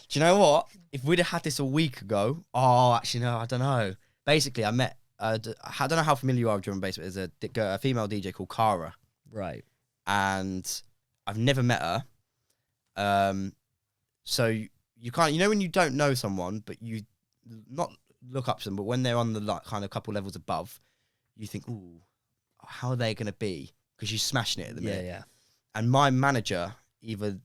do you know what? If we'd have had this a week ago, actually, no, I don't know. Basically, I met, I don't know how familiar you are with drum and bass, but there's a female DJ called Cara. Right. And I've never met her. So you can't, when you don't know someone, but you not look up to them, but when they're on the like, kind of couple levels above, you think, ooh, how are they going to be? Because she's smashing it at the minute. Yeah. And my manager either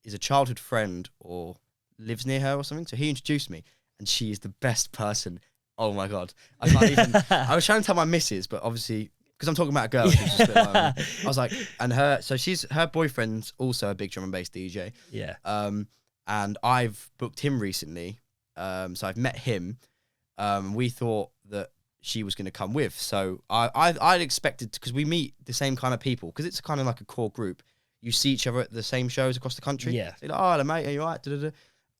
is a childhood friend or lives near her or something. So he introduced me, and she is the best person. Oh my God. I can't even, I was trying to tell my missus, but obviously, because I'm talking about a girl, she's just a bit like, I was like, and her boyfriend's also a big drum and bass DJ. Yeah. And I've booked him recently. So I've met him. We thought that she was going to come with. So I'd expected, because we meet the same kind of people, because it's kind of like a core group. You see each other at the same shows across the country. Yeah. So you're like, oh, hello, mate, are you all right? Da, da, da.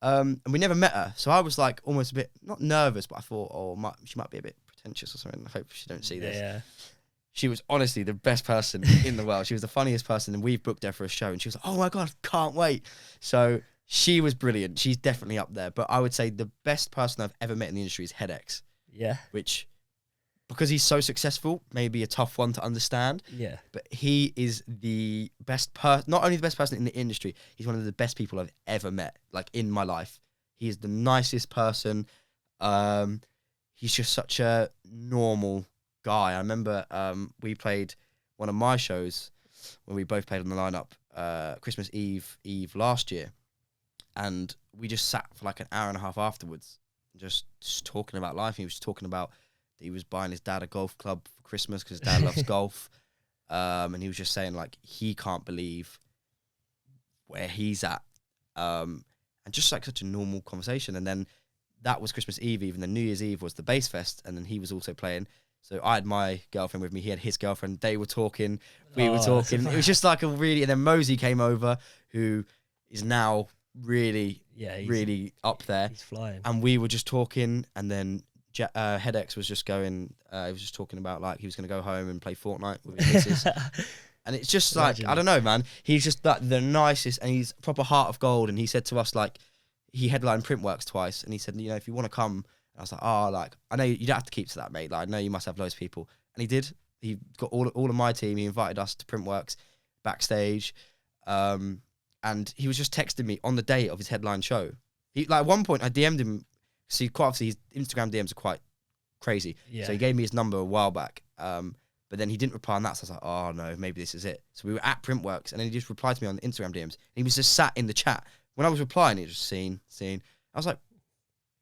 And we never met her, so I was like almost a bit not nervous, but I thought, she might be a bit pretentious or something. I hope she don't see this. Yeah. She was honestly the best person in the world. She was the funniest person, and we've booked her for a show, and she was like, "Oh my god, can't wait!" So she was brilliant. She's definitely up there. But I would say the best person I've ever met in the industry is Headex. Yeah. Which, because he's so successful, may be a tough one to understand. Yeah. But he is the best not only the best person in the industry, he's one of the best people I've ever met, like in my life. He is the nicest person. He's just such a normal guy. I remember we played one of my shows when we both played on the lineup, Christmas Eve last year, and we just sat for like an hour and a half afterwards, just talking about life. He was talking about that he was buying his dad a golf club for Christmas because his dad loves golf, and he was just saying like he can't believe where he's at, and just like such a normal conversation. And then that was Christmas Eve, and then New Year's Eve was the Bass Fest, and then he was also playing. So I had my girlfriend with me, he had his girlfriend, they were talking, we were talking. It was just like a really, and then Mosey came over, who is now really, really up there. He's flying. And we were just talking, and then Headex was just going, he was just talking about like he was going to go home and play Fortnite with his missus. And it's just like, I don't know, man. He's just like the nicest, and he's proper heart of gold. And he said to us, like, he headlined Printworks twice, and he said, you know, if you want to come. I was like, I know you don't have to keep to that, mate. Like, I know you must have loads of people. And he did. He got all of my team. He invited us to Printworks backstage. And he was just texting me on the day of his headline show. At one point, I DM'd him. See, quite obviously, his Instagram DMs are quite crazy. Yeah. So he gave me his number a while back. But then he didn't reply on that. So I was like, oh, no, maybe this is it. So we were at Printworks, and then he just replied to me on the Instagram DMs. And he was just sat in the chat. When I was replying, he was just seen. I was like,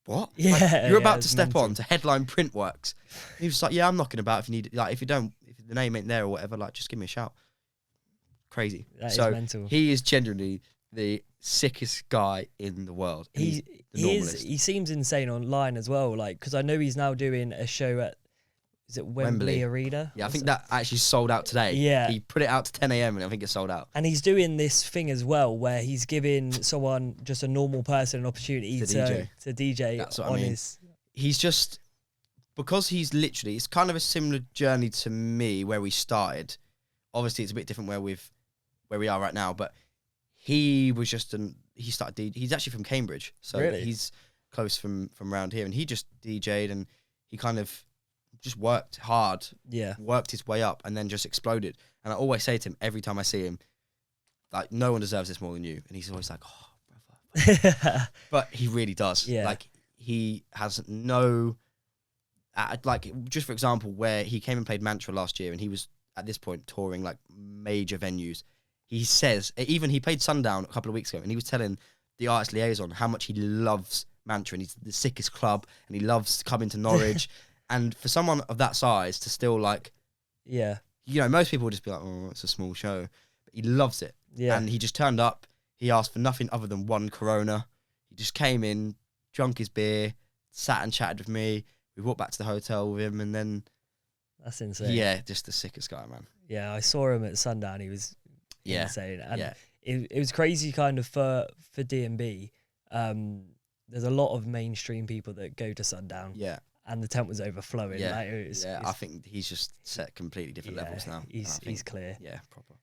what? Yeah, like, you're about to step on to headline Printworks. He was like, yeah, I'm knocking about if you need, like, if the name ain't there or whatever, like, just give me a shout. Crazy. That is mental. He is genuinely the sickest guy in the world. He seems insane online as well, like, because I know he's now doing a show at, is it Wembley Arena? Yeah, I think that actually sold out today. Yeah. He put it out to 10 a.m. and I think it sold out. And he's doing this thing as well where he's giving someone, just a normal person, an opportunity to DJ That's what on I mean. his... He's just, because he's literally, it's kind of a similar journey to me where we started. Obviously, it's a bit different where we are right now, but he was just, he started DJing. He's actually from Cambridge, so really? He's close from around here, and he just DJ'd, and he kind of just worked hard, worked his way up, and then just exploded. And I always say to him every time I see him, like, no one deserves this more than you. And he's always like, oh, brother. But he really does. Yeah. Like, he has no, like, just for example, where he came and played Mantra last year, and he was at this point touring like major venues. He says, even he played Sundown a couple of weeks ago, and he was telling the artist liaison how much he loves Mantra, and he's the sickest club, and he loves coming to Norwich. And for someone of that size to still, like... Yeah. You know, most people would just be like, oh, it's a small show. But he loves it. Yeah. And he just turned up. He asked for nothing other than one Corona. He just came in, drunk his beer, sat and chatted with me. We walked back to the hotel with him, and then... That's insane. Yeah, just the sickest guy, man. Yeah, I saw him at Sundown. He was insane. And it was crazy kind of for D&B. There's a lot of mainstream people that go to Sundown. Yeah. And the tent was overflowing. Yeah, like, I think he's just set completely different levels now. He's clear. Yeah, proper.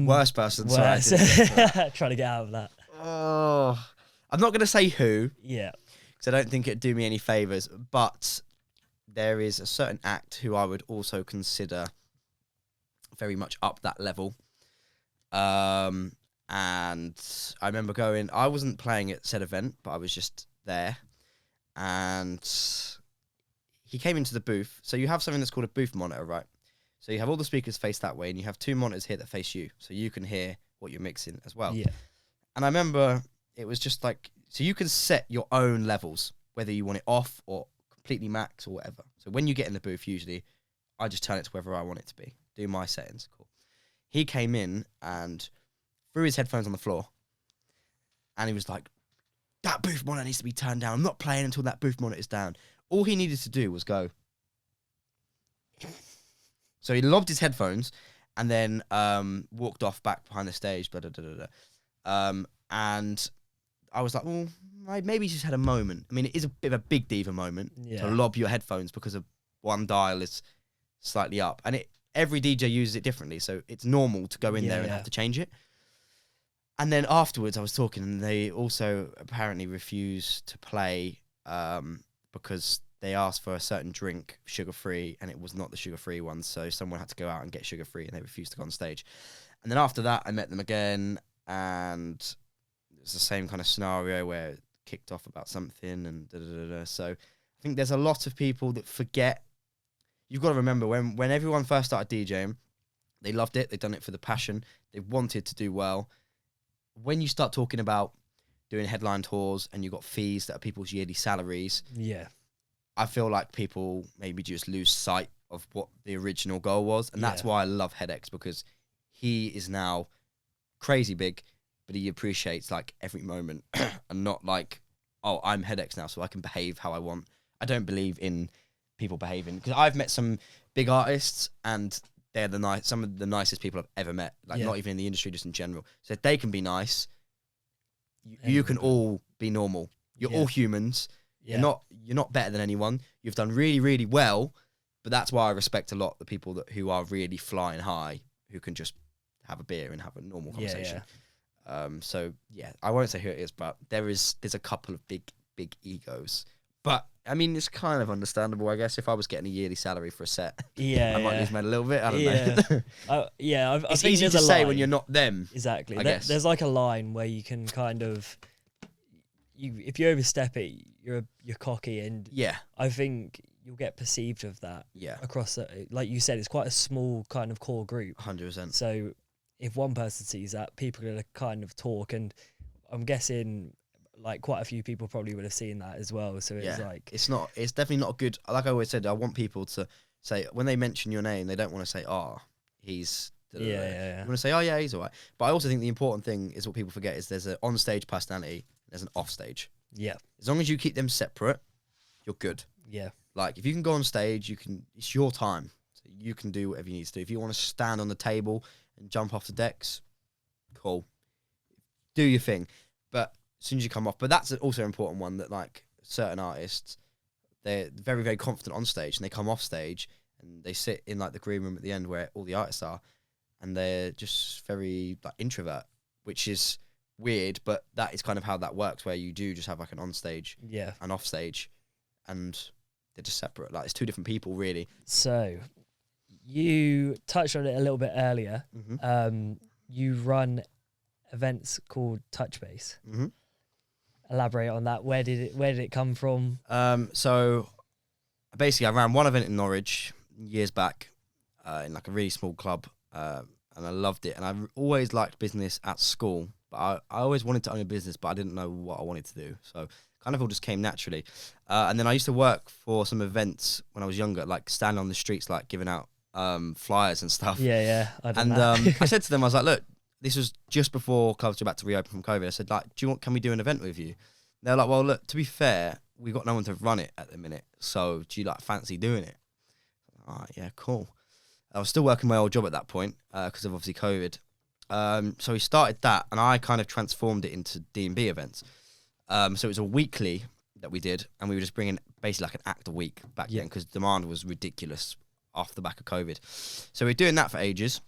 Worst person. Worse. Trying to get out of that. Oh, I'm not going to say who. Yeah. Because I don't think it'd do me any favours. But there is a certain act who I would also consider very much up that level. And I remember going, I wasn't playing at said event, but I was just there. And he came into the booth. So you have something that's called a booth monitor, right? So you have all the speakers faced that way, and you have two monitors here that face you, so you can hear what you're mixing as well. Yeah. And I remember it was just like, so you can set your own levels, whether you want it off or completely max or whatever. So when you get in the booth, usually, I just turn it to wherever I want it to be. Do my settings. Cool. He came in and threw his headphones on the floor, and he was like, that booth monitor needs to be turned down. I'm not playing until that booth monitor is down. All he needed to do was go. So he lobbed his headphones and then walked off back behind the stage. Blah, blah, blah, blah, blah. And I was like, well, maybe he's just had a moment. I mean, it is a bit of a big diva moment to lob your headphones because of one dial is slightly up, and every DJ uses it differently, so it's normal to go in there and have to change it. And then afterwards, I was talking, and they also apparently refused to play because they asked for a certain drink, sugar-free, and it was not the sugar-free one, so someone had to go out and get sugar-free, and they refused to go on stage. And then after that, I met them again, and it was the same kind of scenario where it kicked off about something, and da-da-da-da. So I think there's a lot of people that forget. You've got to remember, when everyone first started DJing, they loved it, they'd done it for the passion, they wanted to do well. When you start talking about doing headline tours and you've got fees that are people's yearly salaries, I feel like people maybe just lose sight of what the original goal was. And that's why I love HeadX, because he is now crazy big, but he appreciates like every moment and not like, oh, I'm HeadX now, so I can behave how I want. I don't believe in people behaving, because I've met some big artists and they're some of the nicest people I've ever met, like not even in the industry, just in general. So if they can be nice, you can all be normal. You're all humans. You're not better than anyone. You've done really, really well, but that's why I respect a lot the people who are really flying high, who can just have a beer and have a normal conversation. So yeah, I won't say who it is, but there's a couple of big egos. But I mean, it's kind of understandable, I guess. If I was getting a yearly salary for a set, I might lose my head a little bit. I don't know. It's easy to say when you're not them. Exactly. I guess there's like a line where you can kind of, if you overstep it, you're cocky, and I think you'll get perceived of that. Across, like you said, it's quite a small kind of core group. 100%. So if one person sees that, people are gonna kind of talk, and I'm guessing like quite a few people probably would have seen that as well. So it's like it's definitely not a good. Like I always said, I want people to say, when they mention your name, they don't want to say, oh, he's You want to say, oh yeah, he's all right. But I also think the important thing is what people forget is there's an on-stage personality, there's an off-stage. As long as you keep them separate, you're good. Like if you can go on stage, it's your time. So you can do whatever you need to do. If you want to stand on the table and jump off the decks, cool. Do your thing. But as soon as you come off, but that's also an important one, that like certain artists, they're very, very confident on stage, and they come off stage and they sit in like the green room at the end where all the artists are, and they're just very like introvert, which is weird, but that is kind of how that works, where you do just have like an on stage and off stage, and they're just separate. Like it's two different people, really. So you touched on it a little bit earlier. You run events called Touchbase. Elaborate on that. Where did it come from? So basically, I ran one event in Norwich years back, in like a really small club, and I loved it. And I always liked business at school, but I always wanted to own a business, but I didn't know what I wanted to do. So kind of all just came naturally. And then I used to work for some events when I was younger, like standing on the streets, like giving out flyers and stuff. I said to them, I was like, look, this was just before clubs were about to reopen from COVID. I said, like, can we do an event with you? They're like, well, look, to be fair, we've got no one to run it at the minute. So do you like fancy doing it? All right, yeah, cool. I was still working my old job at that point because of obviously COVID. So we started that, and I kind of transformed it into D&B events. So it was a weekly that we did, and we were just bringing basically like an act a week back then, because demand was ridiculous off the back of COVID. So we were doing that for ages.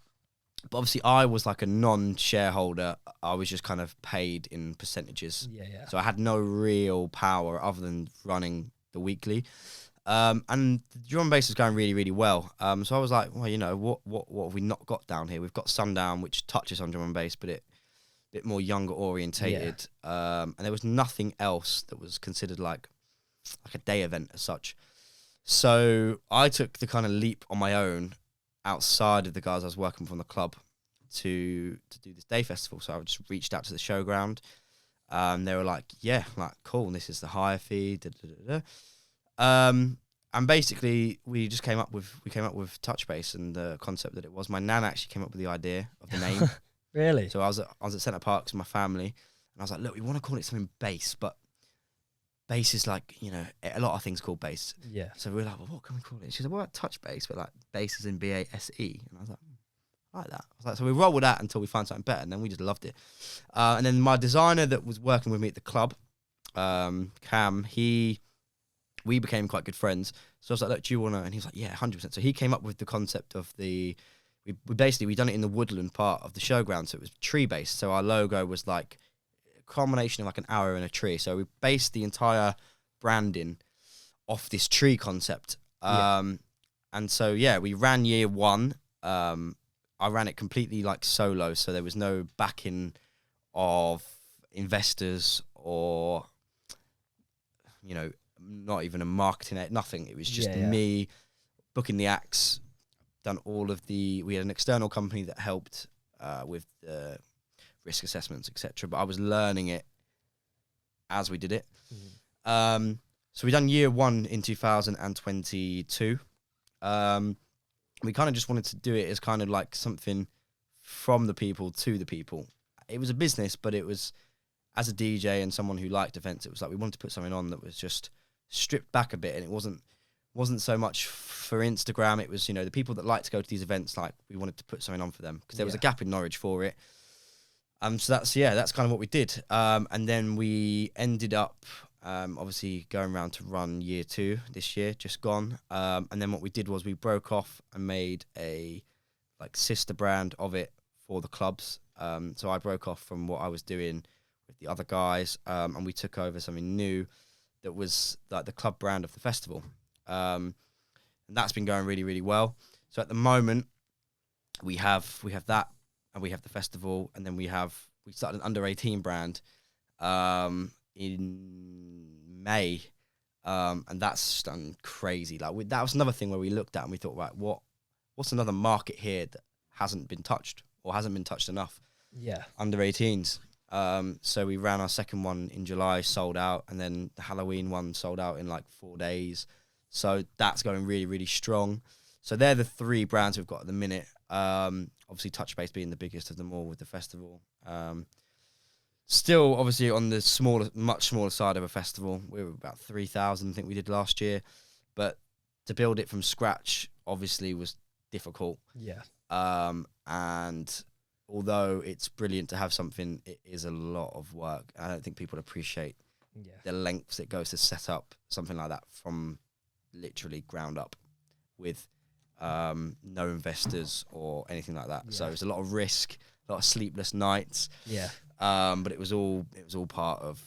But obviously I was like a non-shareholder. I was just kind of paid in percentages. So I had no real power other than running the weekly. And the drum and bass was going really, really well. So I was like, well, you know, what have we not got down here? We've got Sundown, which touches on drum and bass, but a bit more younger orientated. And there was nothing else that was considered like a day event as such. So I took the kind of leap on my own, outside of the guys I was working from the club, to do this day festival. So I just reached out to the showground. They were like, yeah, like, cool, this is the higher fee. And basically we came up with Touchbase, and the concept that it was. My nan actually came up with the idea of the name. Really? So I was at Centre Parks with my family, and I was like, look, we want to call it something bass, but bass is like, you know, a lot of things called bass. So we were like, well, what can we call it? She said, what about Touchbase? But like bass is in BASE. And I was like, I like that. I was like, so we roll with that until we find something better, and then we just loved it. And then my designer that was working with me at the club, Cam, we became quite good friends. So I was like, look, do you want to? And he was like, yeah, 100%. So he came up with the concept of we done it in the woodland part of the showground. So it was tree based. So our logo was like a combination of like an arrow and a tree. So we based the entire branding off this tree concept. And so, yeah, we ran year one. I ran it completely like solo. So there was no backing of investors or, you know, not even a marketing, nothing. It was just me booking the acts, done all of we had an external company that helped with the risk assessments, etc. But I was learning it as we did it. So we done year one in 2022. We kind of just wanted to do it as kind of like something from the people to the people. It was a business, but it was, as a DJ and someone who liked events, it was like we wanted to put something on that was just stripped back a bit, and it wasn't so much for Instagram. It was, you know, the people that like to go to these events, like we wanted to put something on for them because there was a gap in Norwich for it. So that's kind of what we did. And then we ended up obviously going around to run year two this year, just gone. And then what we did was we broke off and made a like sister brand of it for the clubs. So I broke off from what I was doing with the other guys, and we took over something new that was like the club brand of the festival. And that's been going really, really well. So at the moment, we have that, and we have the festival, and then we started an under 18 brand in May, and that's done crazy. Like that was another thing where we looked at and we thought, right, what's another market here that hasn't been touched or hasn't been touched enough? Yeah, under 18s. So we ran our second one in July, sold out, and then the Halloween one sold out in like 4 days. So that's going really, really strong. So they're the three brands we've got at the minute. Obviously, Touchbase being the biggest of them all with the festival. Still, obviously, on the much smaller side of a festival. We were about 3,000, I think we did last year. But to build it from scratch, obviously, was difficult. Yeah. And although it's brilliant to have something, it is a lot of work. I don't think people appreciate the lengths it goes to set up something like that from literally ground up with no investors or anything like that. So it's a lot of risk, a lot of sleepless nights. Yeah. But it was all part of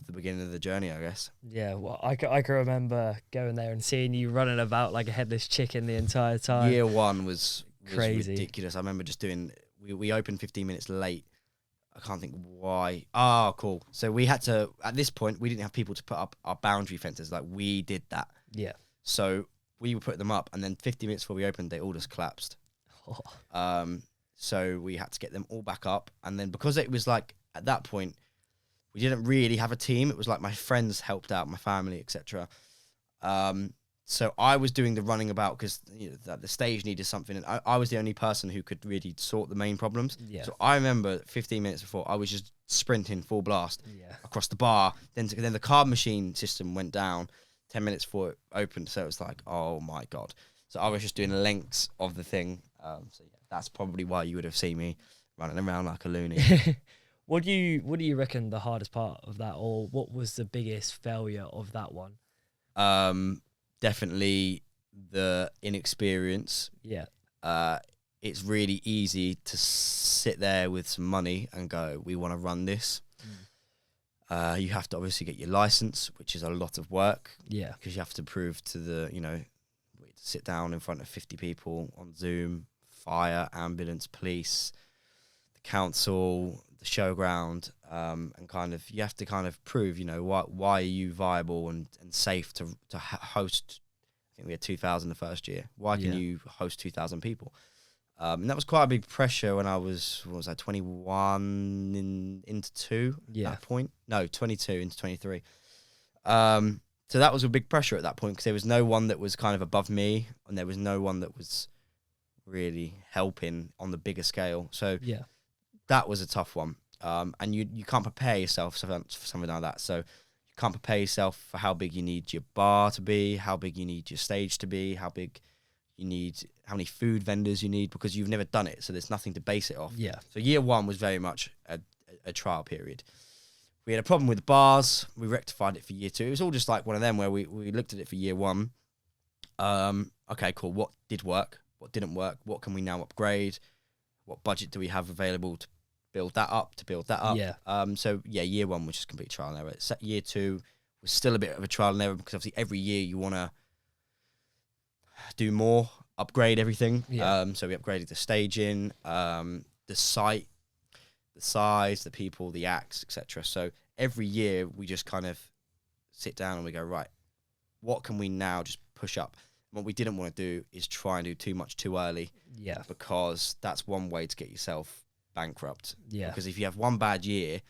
the beginning of the journey, I guess. Yeah, well, I can remember going there and seeing you running about like a headless chicken the entire time. Year one was crazy, ridiculous. I remember just doing. We opened 15 minutes late. I can't think why. Oh, cool. So we had to, at this point, we didn't have people to put up our boundary fences. Like, we did that. Yeah. So we would put them up, and then 50 minutes before we opened, they all just collapsed. So we had to get them all back up. And then because it was like, at that point, we didn't really have a team. It was like my friends helped out, my family, etc. So I was doing the running about because the stage needed something, and I was the only person who could really sort the main problems. Yeah. So I remember 15 minutes before, I was just sprinting full blast across the bar. Then the card machine system went down 10 minutes before it opened. So it was like, oh my God. So I was just doing lengths of the thing. So yeah, that's probably why you would have seen me running around like a loony. What do you reckon the hardest part of that, or what was the biggest failure of that one? Definitely the inexperience. Yeah. It's really easy to sit there with some money and go, we want to run this. You have to obviously get your license, which is a lot of work. Yeah. Because you have to prove to sit down in front of 50 people on Zoom, fire, ambulance, police, the council, the showground, and you have to prove, why are you viable and safe to host. I think we had 2,000 the first year. Why can you host 2,000 people? And that was quite a big pressure when I was 21 into 2 at that point. No, 22 into 23. So that was a big pressure at that point because there was no one that was kind of above me, and there was no one that was really helping on the bigger scale. So that was a tough one. And you can't prepare yourself for something like that. So you can't prepare yourself for how big you need your bar to be, how big you need your stage to be, how big you need how many food vendors you need, because you've never done it, so there's nothing to base it off. Yeah. So year one was very much a trial period. We had a problem with the bars. We rectified it for year two. It was all just like one of them where we looked at it for year one. Okay, cool. What did work? What didn't work? What can we now upgrade? What budget do we have available to build that up? Yeah. So yeah, year one was just complete trial and error. Year two was still a bit of a trial and error, because obviously every year you want to do more, upgrade everything. Yeah. So we upgraded the staging, the site, the size, the people, the acts, etc. So every year we just kind of sit down and we go, right, what can we now just push up? What we didn't want to do is try and do too much too early. Yeah. Because that's one way to get yourself bankrupt. Yeah. Because if you have one bad year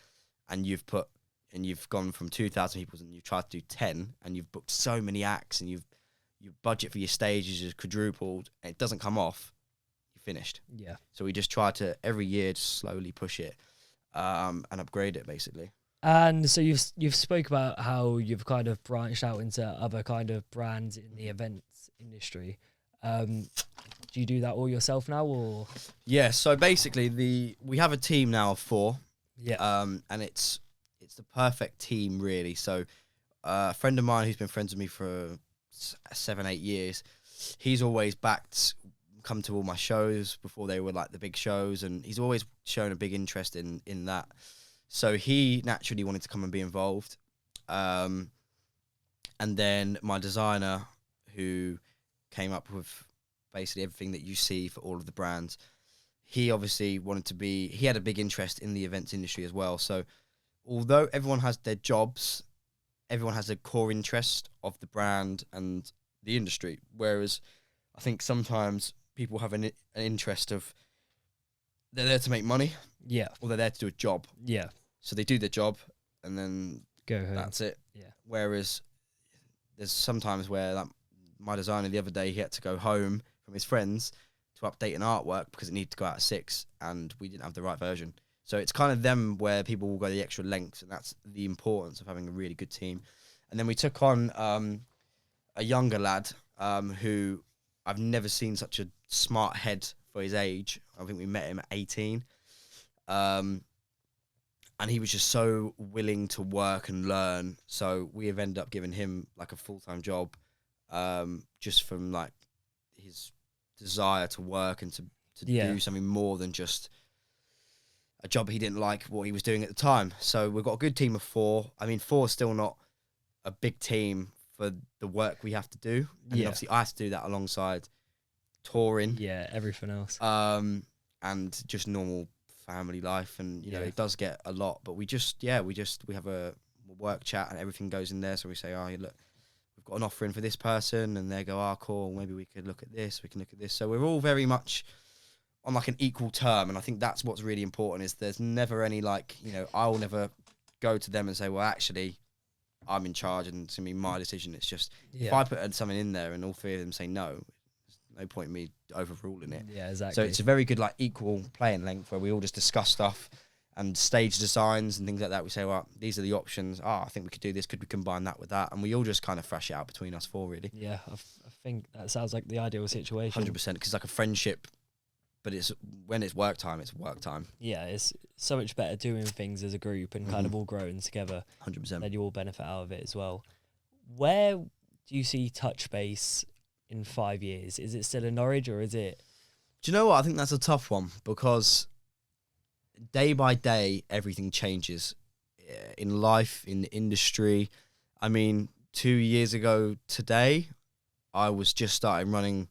and you've gone from 2,000 people and you try to do 10 and you've booked so many acts and your budget for your stages is quadrupled and it doesn't come off, you're finished. Yeah. So we just try to every year just slowly push it and upgrade it basically. And so you've spoke about how you've kind of branched out into other kind of brands in the events industry. Do you do that all yourself now, or? Yeah, so basically we have a team now of 4. Yeah. And it's the perfect team really. So a friend of mine who's been friends with me for 7-8 years, he's always come to all my shows before they were like the big shows, and he's always shown a big interest in that. So he naturally wanted to come and be involved. And then my designer, who came up with basically everything that you see for all of the brands, he obviously he had a big interest in the events industry as well. So although everyone has their jobs, everyone has a core interest of the brand and the industry. Whereas I think sometimes people have an interest of they're there to make money. Yeah. Or they're there to do a job. Yeah. So they do their job and then Go home. that's it. Yeah. Whereas there's sometimes where like my designer the other day, he had to go home from his friends to update an artwork because it needed to go out at 6 and we didn't have the right version. So it's kind of them where people will go the extra length, and that's the importance of having a really good team. And then we took on a younger lad who I've never seen such a smart head for his age. I think we met him at 18. And he was just so willing to work and learn. So we have ended up giving him like a full-time job, just from like his desire to work and to do something more than just a job he didn't like what he was doing at the time. So we've got a good team of 4. I mean, 4 is still not a big team for the work we have to do. And obviously I have to do that alongside touring. Yeah, everything else. And just normal family life, and you know it does get a lot, but we have a work chat and everything goes in there. So we say, oh look, we've got an offer in for this person, and they go, oh cool, maybe we could look at this, so we're all very much on like an equal term. And I think that's what's really important, is there's never any like, you know, I'll never go to them and say, well actually I'm in charge and it's gonna be my decision. It's just if I put something in there and all 3 of them say no, no point in me overruling it. Yeah, exactly. So it's a very good like equal playing length where we all just discuss stuff and stage designs and things like that. We say, well, these are the options. I think we could do this. Could we combine that with that? And we all just kind of thrash it out between us 4, really. Yeah, I think that sounds like the ideal situation. 100%, because like a friendship, but it's when it's work time, it's work time. Yeah, it's so much better doing things as a group and kind of all growing together. 100%. Then you all benefit out of it as well. Where do you see Touch Base in 5 years? Is it still in Norwich, or is it? Do you know what? I think that's a tough one, because day by day everything changes in life, in the industry. I mean, 2 years ago today, I was just starting running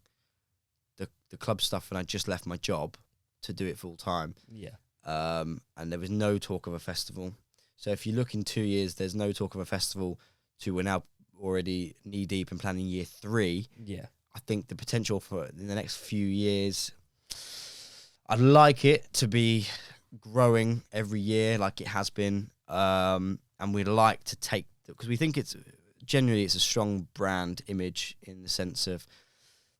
the club stuff, and I just left my job to do it full time. Yeah. And there was no talk of a festival. So if you look in 2 years, there's no talk of a festival to we're now already knee deep in planning year 3. Yeah. I think the potential for in the next few years, I'd like it to be growing every year like it has been. And we'd like to take, because we think it's a strong brand image in the sense of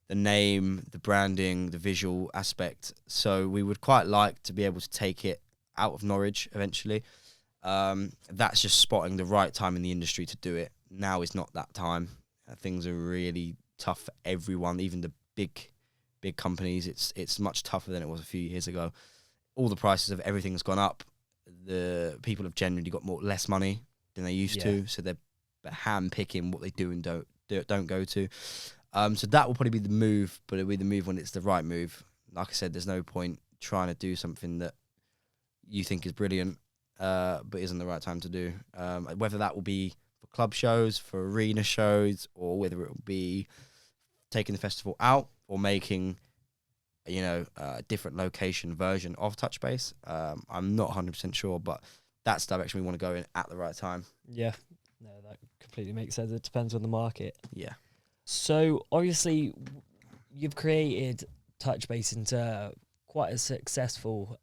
the name, the branding, the visual aspect. So we would quite like to be able to take it out of Norwich eventually. That's just spotting the right time in the industry to do it. Now is not that time. Things are really tough for everyone, even the big companies, it's much tougher than it was a few years ago. All the prices of everything's gone up. The people have generally got less money than they used to, so they're hand picking what they do and don't go to. So that will probably be the move, but it'll be the move when it's the right move. Like I said, there's no point trying to do something that you think is brilliant, but isn't the right time to do. Whether that will be for club shows, for arena shows, or whether it will be taking the festival out or making, a different location version of Touchbase. I'm not 100% sure, but that's the direction we want to go in at the right time. Yeah, no, that completely makes sense. It depends on the market. Yeah. So obviously, you've created Touchbase into quite a successful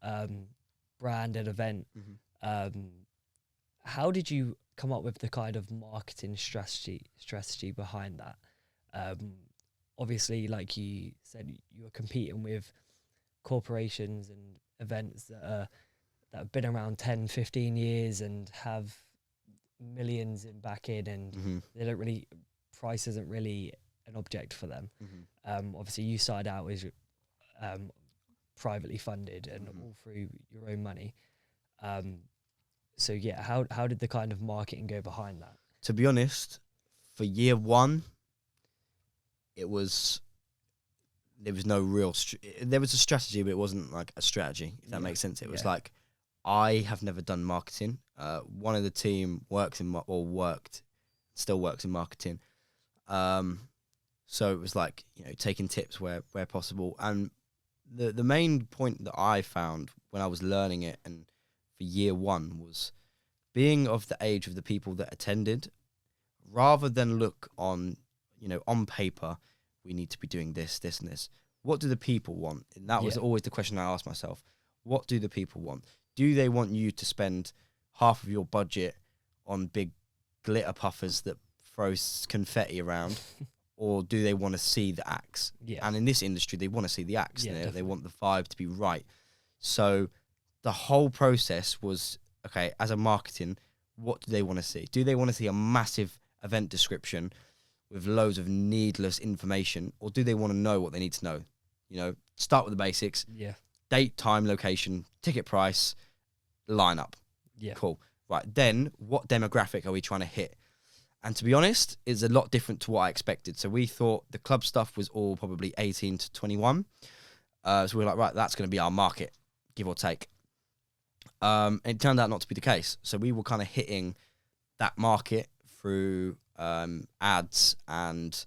brand and event. Mm-hmm. How did you come up with the kind of marketing strategy behind that? Obviously, like you said, you were competing with corporations and events that have been around 10, 15 years and have millions in backing, and they don't really, price isn't really an object for them. Obviously, you started out as privately funded and all through your own money. So yeah, how did the kind of marketing go behind that? To be honest, for year one, there was no real. There was a strategy, but it wasn't like a strategy. If that makes sense, it was like, I have never done marketing. One of the team still works in marketing. So it was like, taking tips where possible. And the main point that I found when I was learning it and for year one was being of the age of the people that attended, rather than look on paper, we need to be doing this, this, and this. What do the people want? And that was always the question I asked myself. What do the people want? Do they want you to spend half of your budget on big glitter puffers that throw confetti around, or do they want to see the acts? And in this industry, they want to see the acts. They want the vibe to be right. So the whole process was, okay, as a marketing, what do they want to see? Do they want to see a massive event description with loads of needless information, or do they want to know what they need to know? Start with the basics. Date, time, location, ticket price, lineup. Cool. Right, then what demographic are we trying to hit? And to be honest, it's a lot different to what I expected. So we thought the club stuff was all probably 18 to 21. So we were like, right, that's going to be our market, give or take. And it turned out not to be the case. So we were kind of hitting that market through ads and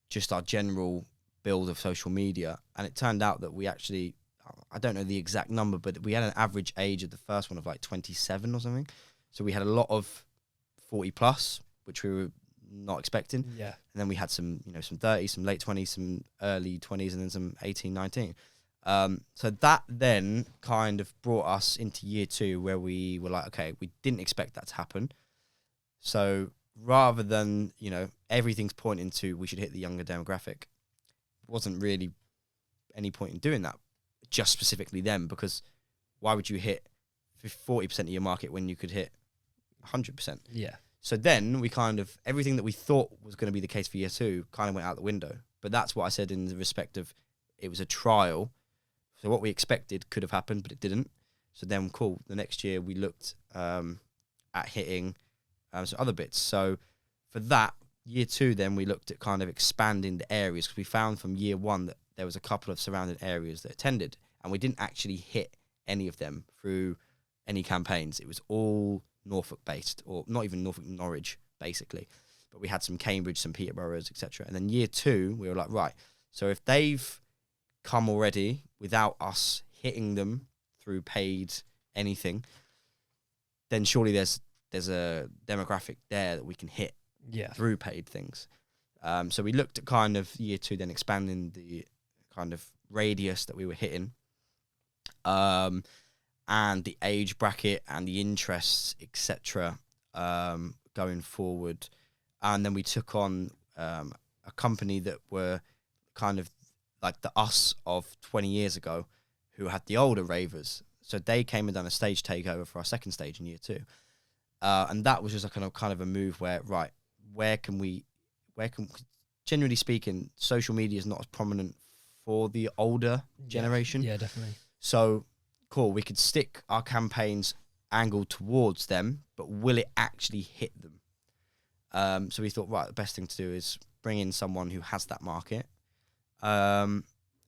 just our general build of social media. And it turned out that we actually, I don't know the exact number, but we had an average age of the first one of like 27 or something. So we had a lot of 40 plus, which we were not expecting. And then we had some 30s, some late 20s, some early 20s, and then some 18, 19. So that then kind of brought us into year two, where we were like, okay, we didn't expect that to happen. So rather than, everything's pointing to we should hit the younger demographic, wasn't really any point in doing that, just specifically them, because why would you hit 40% of your market when you could hit 100%? So then we kind of, everything that we thought was going to be the case for year two kind of went out the window. But that's what I said in the respect of, it was a trial. So what we expected could have happened, but it didn't. So then, cool, the next year we looked at hitting some other bits. So for that, year two, then we looked at kind of expanding the areas, because we found from year one that there was a couple of surrounding areas that attended, and we didn't actually hit any of them through any campaigns. It was all Norfolk based, or not even Norfolk, Norwich, basically. But we had some Cambridge, some Peterboroughs, etc. And then year two, we were like, right, so if they've come already without us hitting them through paid anything, then surely there's a demographic there that we can hit through paid things. So we looked at kind of year two, then expanding the kind of radius that we were hitting, and the age bracket and the interests, etc., going forward. And then we took on a company that were kind of like the us of 20 years ago, who had the older ravers. So they came and done a stage takeover for our second stage in year two. And that was just a kind of a move where, right, where can generally speaking, social media is not as prominent for the older generation. Yeah, definitely. So, cool, we could stick our campaigns angled towards them, but will it actually hit them? So we thought, right, the best thing to do is bring in someone who has that market, and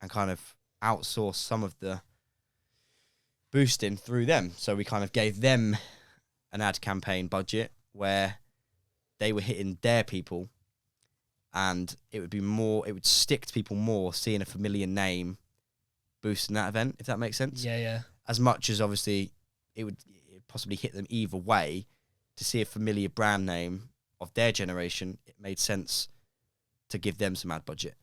kind of outsource some of the boosting through them. So we kind of gave them an ad campaign budget where they were hitting their people, and it would stick to people more seeing a familiar name boosting that event, if that makes sense. Yeah. As much as obviously it would possibly hit them either way, to see a familiar brand name of their generation, it made sense to give them some ad budget.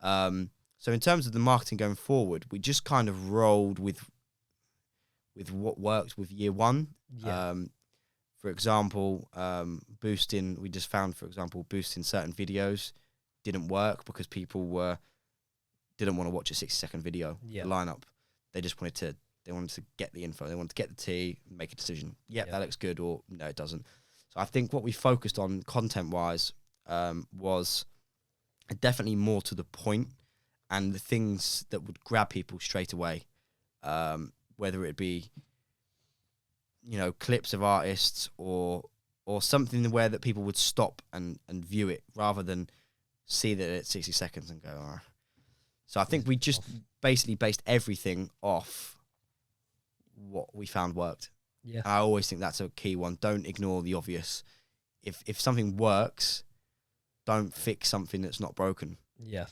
So in terms of the marketing going forward, we just kind of rolled with what worked with year one. Yeah. For example, we just found, for example, boosting certain videos didn't work because people didn't want to watch a 60-second video, the lineup. They just wanted to get the info. They wanted to get the tea, make a decision. That looks good, or no, it doesn't. So I think what we focused on content-wise was definitely more to the point and the things that would grab people straight away, whether it be, clips of artists or something where that people would stop and view it rather than see that it's 60 seconds and go, all right. So I think we just basically based everything off what we found worked. Yeah. And I always think that's a key one. Don't ignore the obvious. If something works, don't fix something that's not broken. Yeah.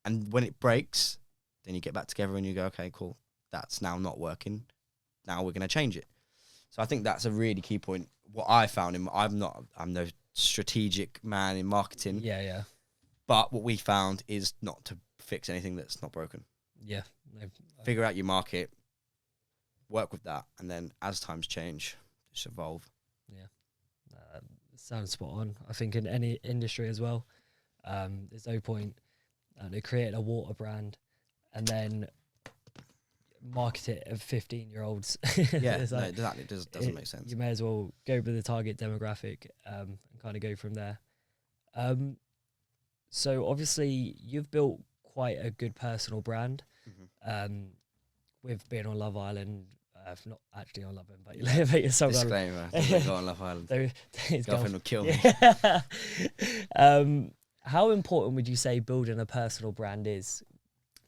And when it breaks, then you get back together and you go, okay, cool. That's now not working. Now we're going to change it. So I think that's a really key point. What I found I'm no strategic man in marketing. Yeah. But what we found is not to fix anything that's not broken. Yeah. No, Figure out your market, work with that, and then as times change, just evolve. Yeah. Sounds spot on. I think in any industry as well, there's no point they create a water brand and then market it of 15-year-olds. Yeah, like, exactly. It doesn't make sense. You may as well go with the target demographic and kind of go from there. So obviously you've built quite a good personal brand with being on Love Island. Not actually on Love Island, but you live at yourself. Disclaimer, doesn't go on Love Island. His girlfriend will kill me. How important would you say building a personal brand is?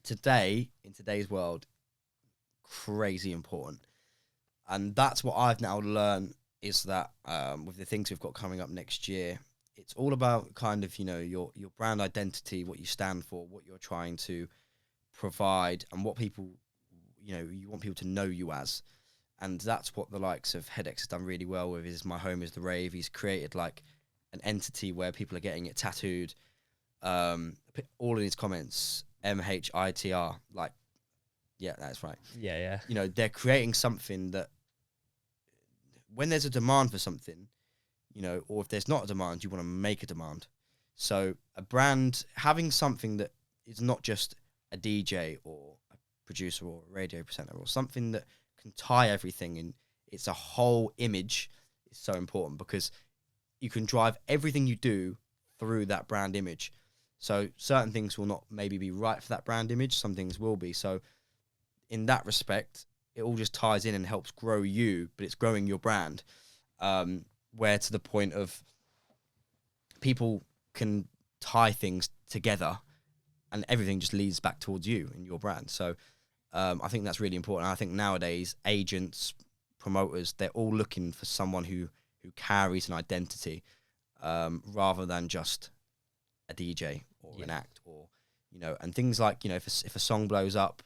Today, in today's world, crazy important. And that's what I've now learned is that with the things we've got coming up next year, it's all about kind of, your brand identity, what you stand for, what you're trying to provide, and what people, you want people to know you as. And that's what the likes of Headex has done really well with is My Home is the Rave. He's created like an entity where people are getting it tattooed. All in his comments, MHITR, like, yeah, that's right. Yeah. They're creating something that when there's a demand for something, or if there's not a demand, you want to make a demand. So a brand having something that is not just a DJ or a producer or a radio presenter or something that can tie everything in, it's a whole image, is so important because you can drive everything you do through that brand image. So certain things will not maybe be right for that brand image, some things will be. So in that respect, it all just ties in and helps grow you, but it's growing your brand, where to the point of people can tie things together and everything just leads back towards you and your brand. So I think that's really important. I think nowadays, agents, promoters, they're all looking for someone who carries an identity rather than just a DJ or an act or, and things like, if a song blows up,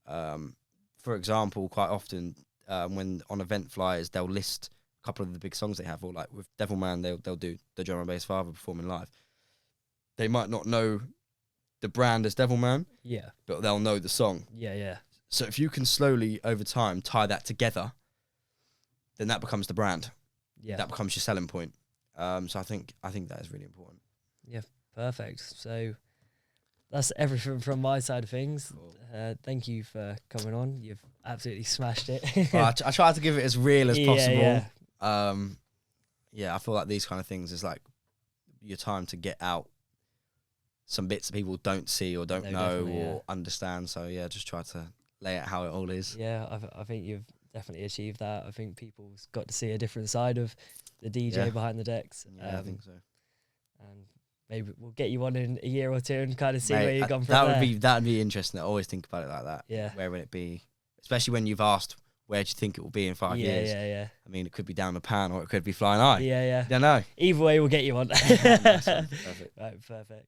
for example, quite often when on event flyers, they'll list a couple of the big songs they have, or like with Devilman, they'll do the drum and bass father performing live. They might not know the brand as Devilman, but they'll know the song. Yeah. So if you can slowly over time tie that together, then that becomes the brand. Yeah, that becomes your selling point. So I think that is really important. Yeah, perfect. So that's everything from my side of things. Cool. Thank you for coming on. You've absolutely smashed it. I try to give it as real as possible. Yeah. I feel like these kind of things is like your time to get out some bits that people don't see or don't No, know definitely, or understand. So yeah, just try to lay out how it all is. Yeah, I think you've definitely achieved that. I think people's got to see a different side of the DJ Yeah. behind the decks. Yeah, I think so. And maybe we'll get you on in a year or two and kind of see where Mate, you've gone from that there. would be interesting. I always think about it like that. Yeah. Where would it be? Especially when you've asked, where do you think it will be in 5 years? Yeah. I mean, it could be down the pan or it could be flying high. Yeah. Don't know. Either way, we'll get you on. Nice one. Perfect. Right, perfect.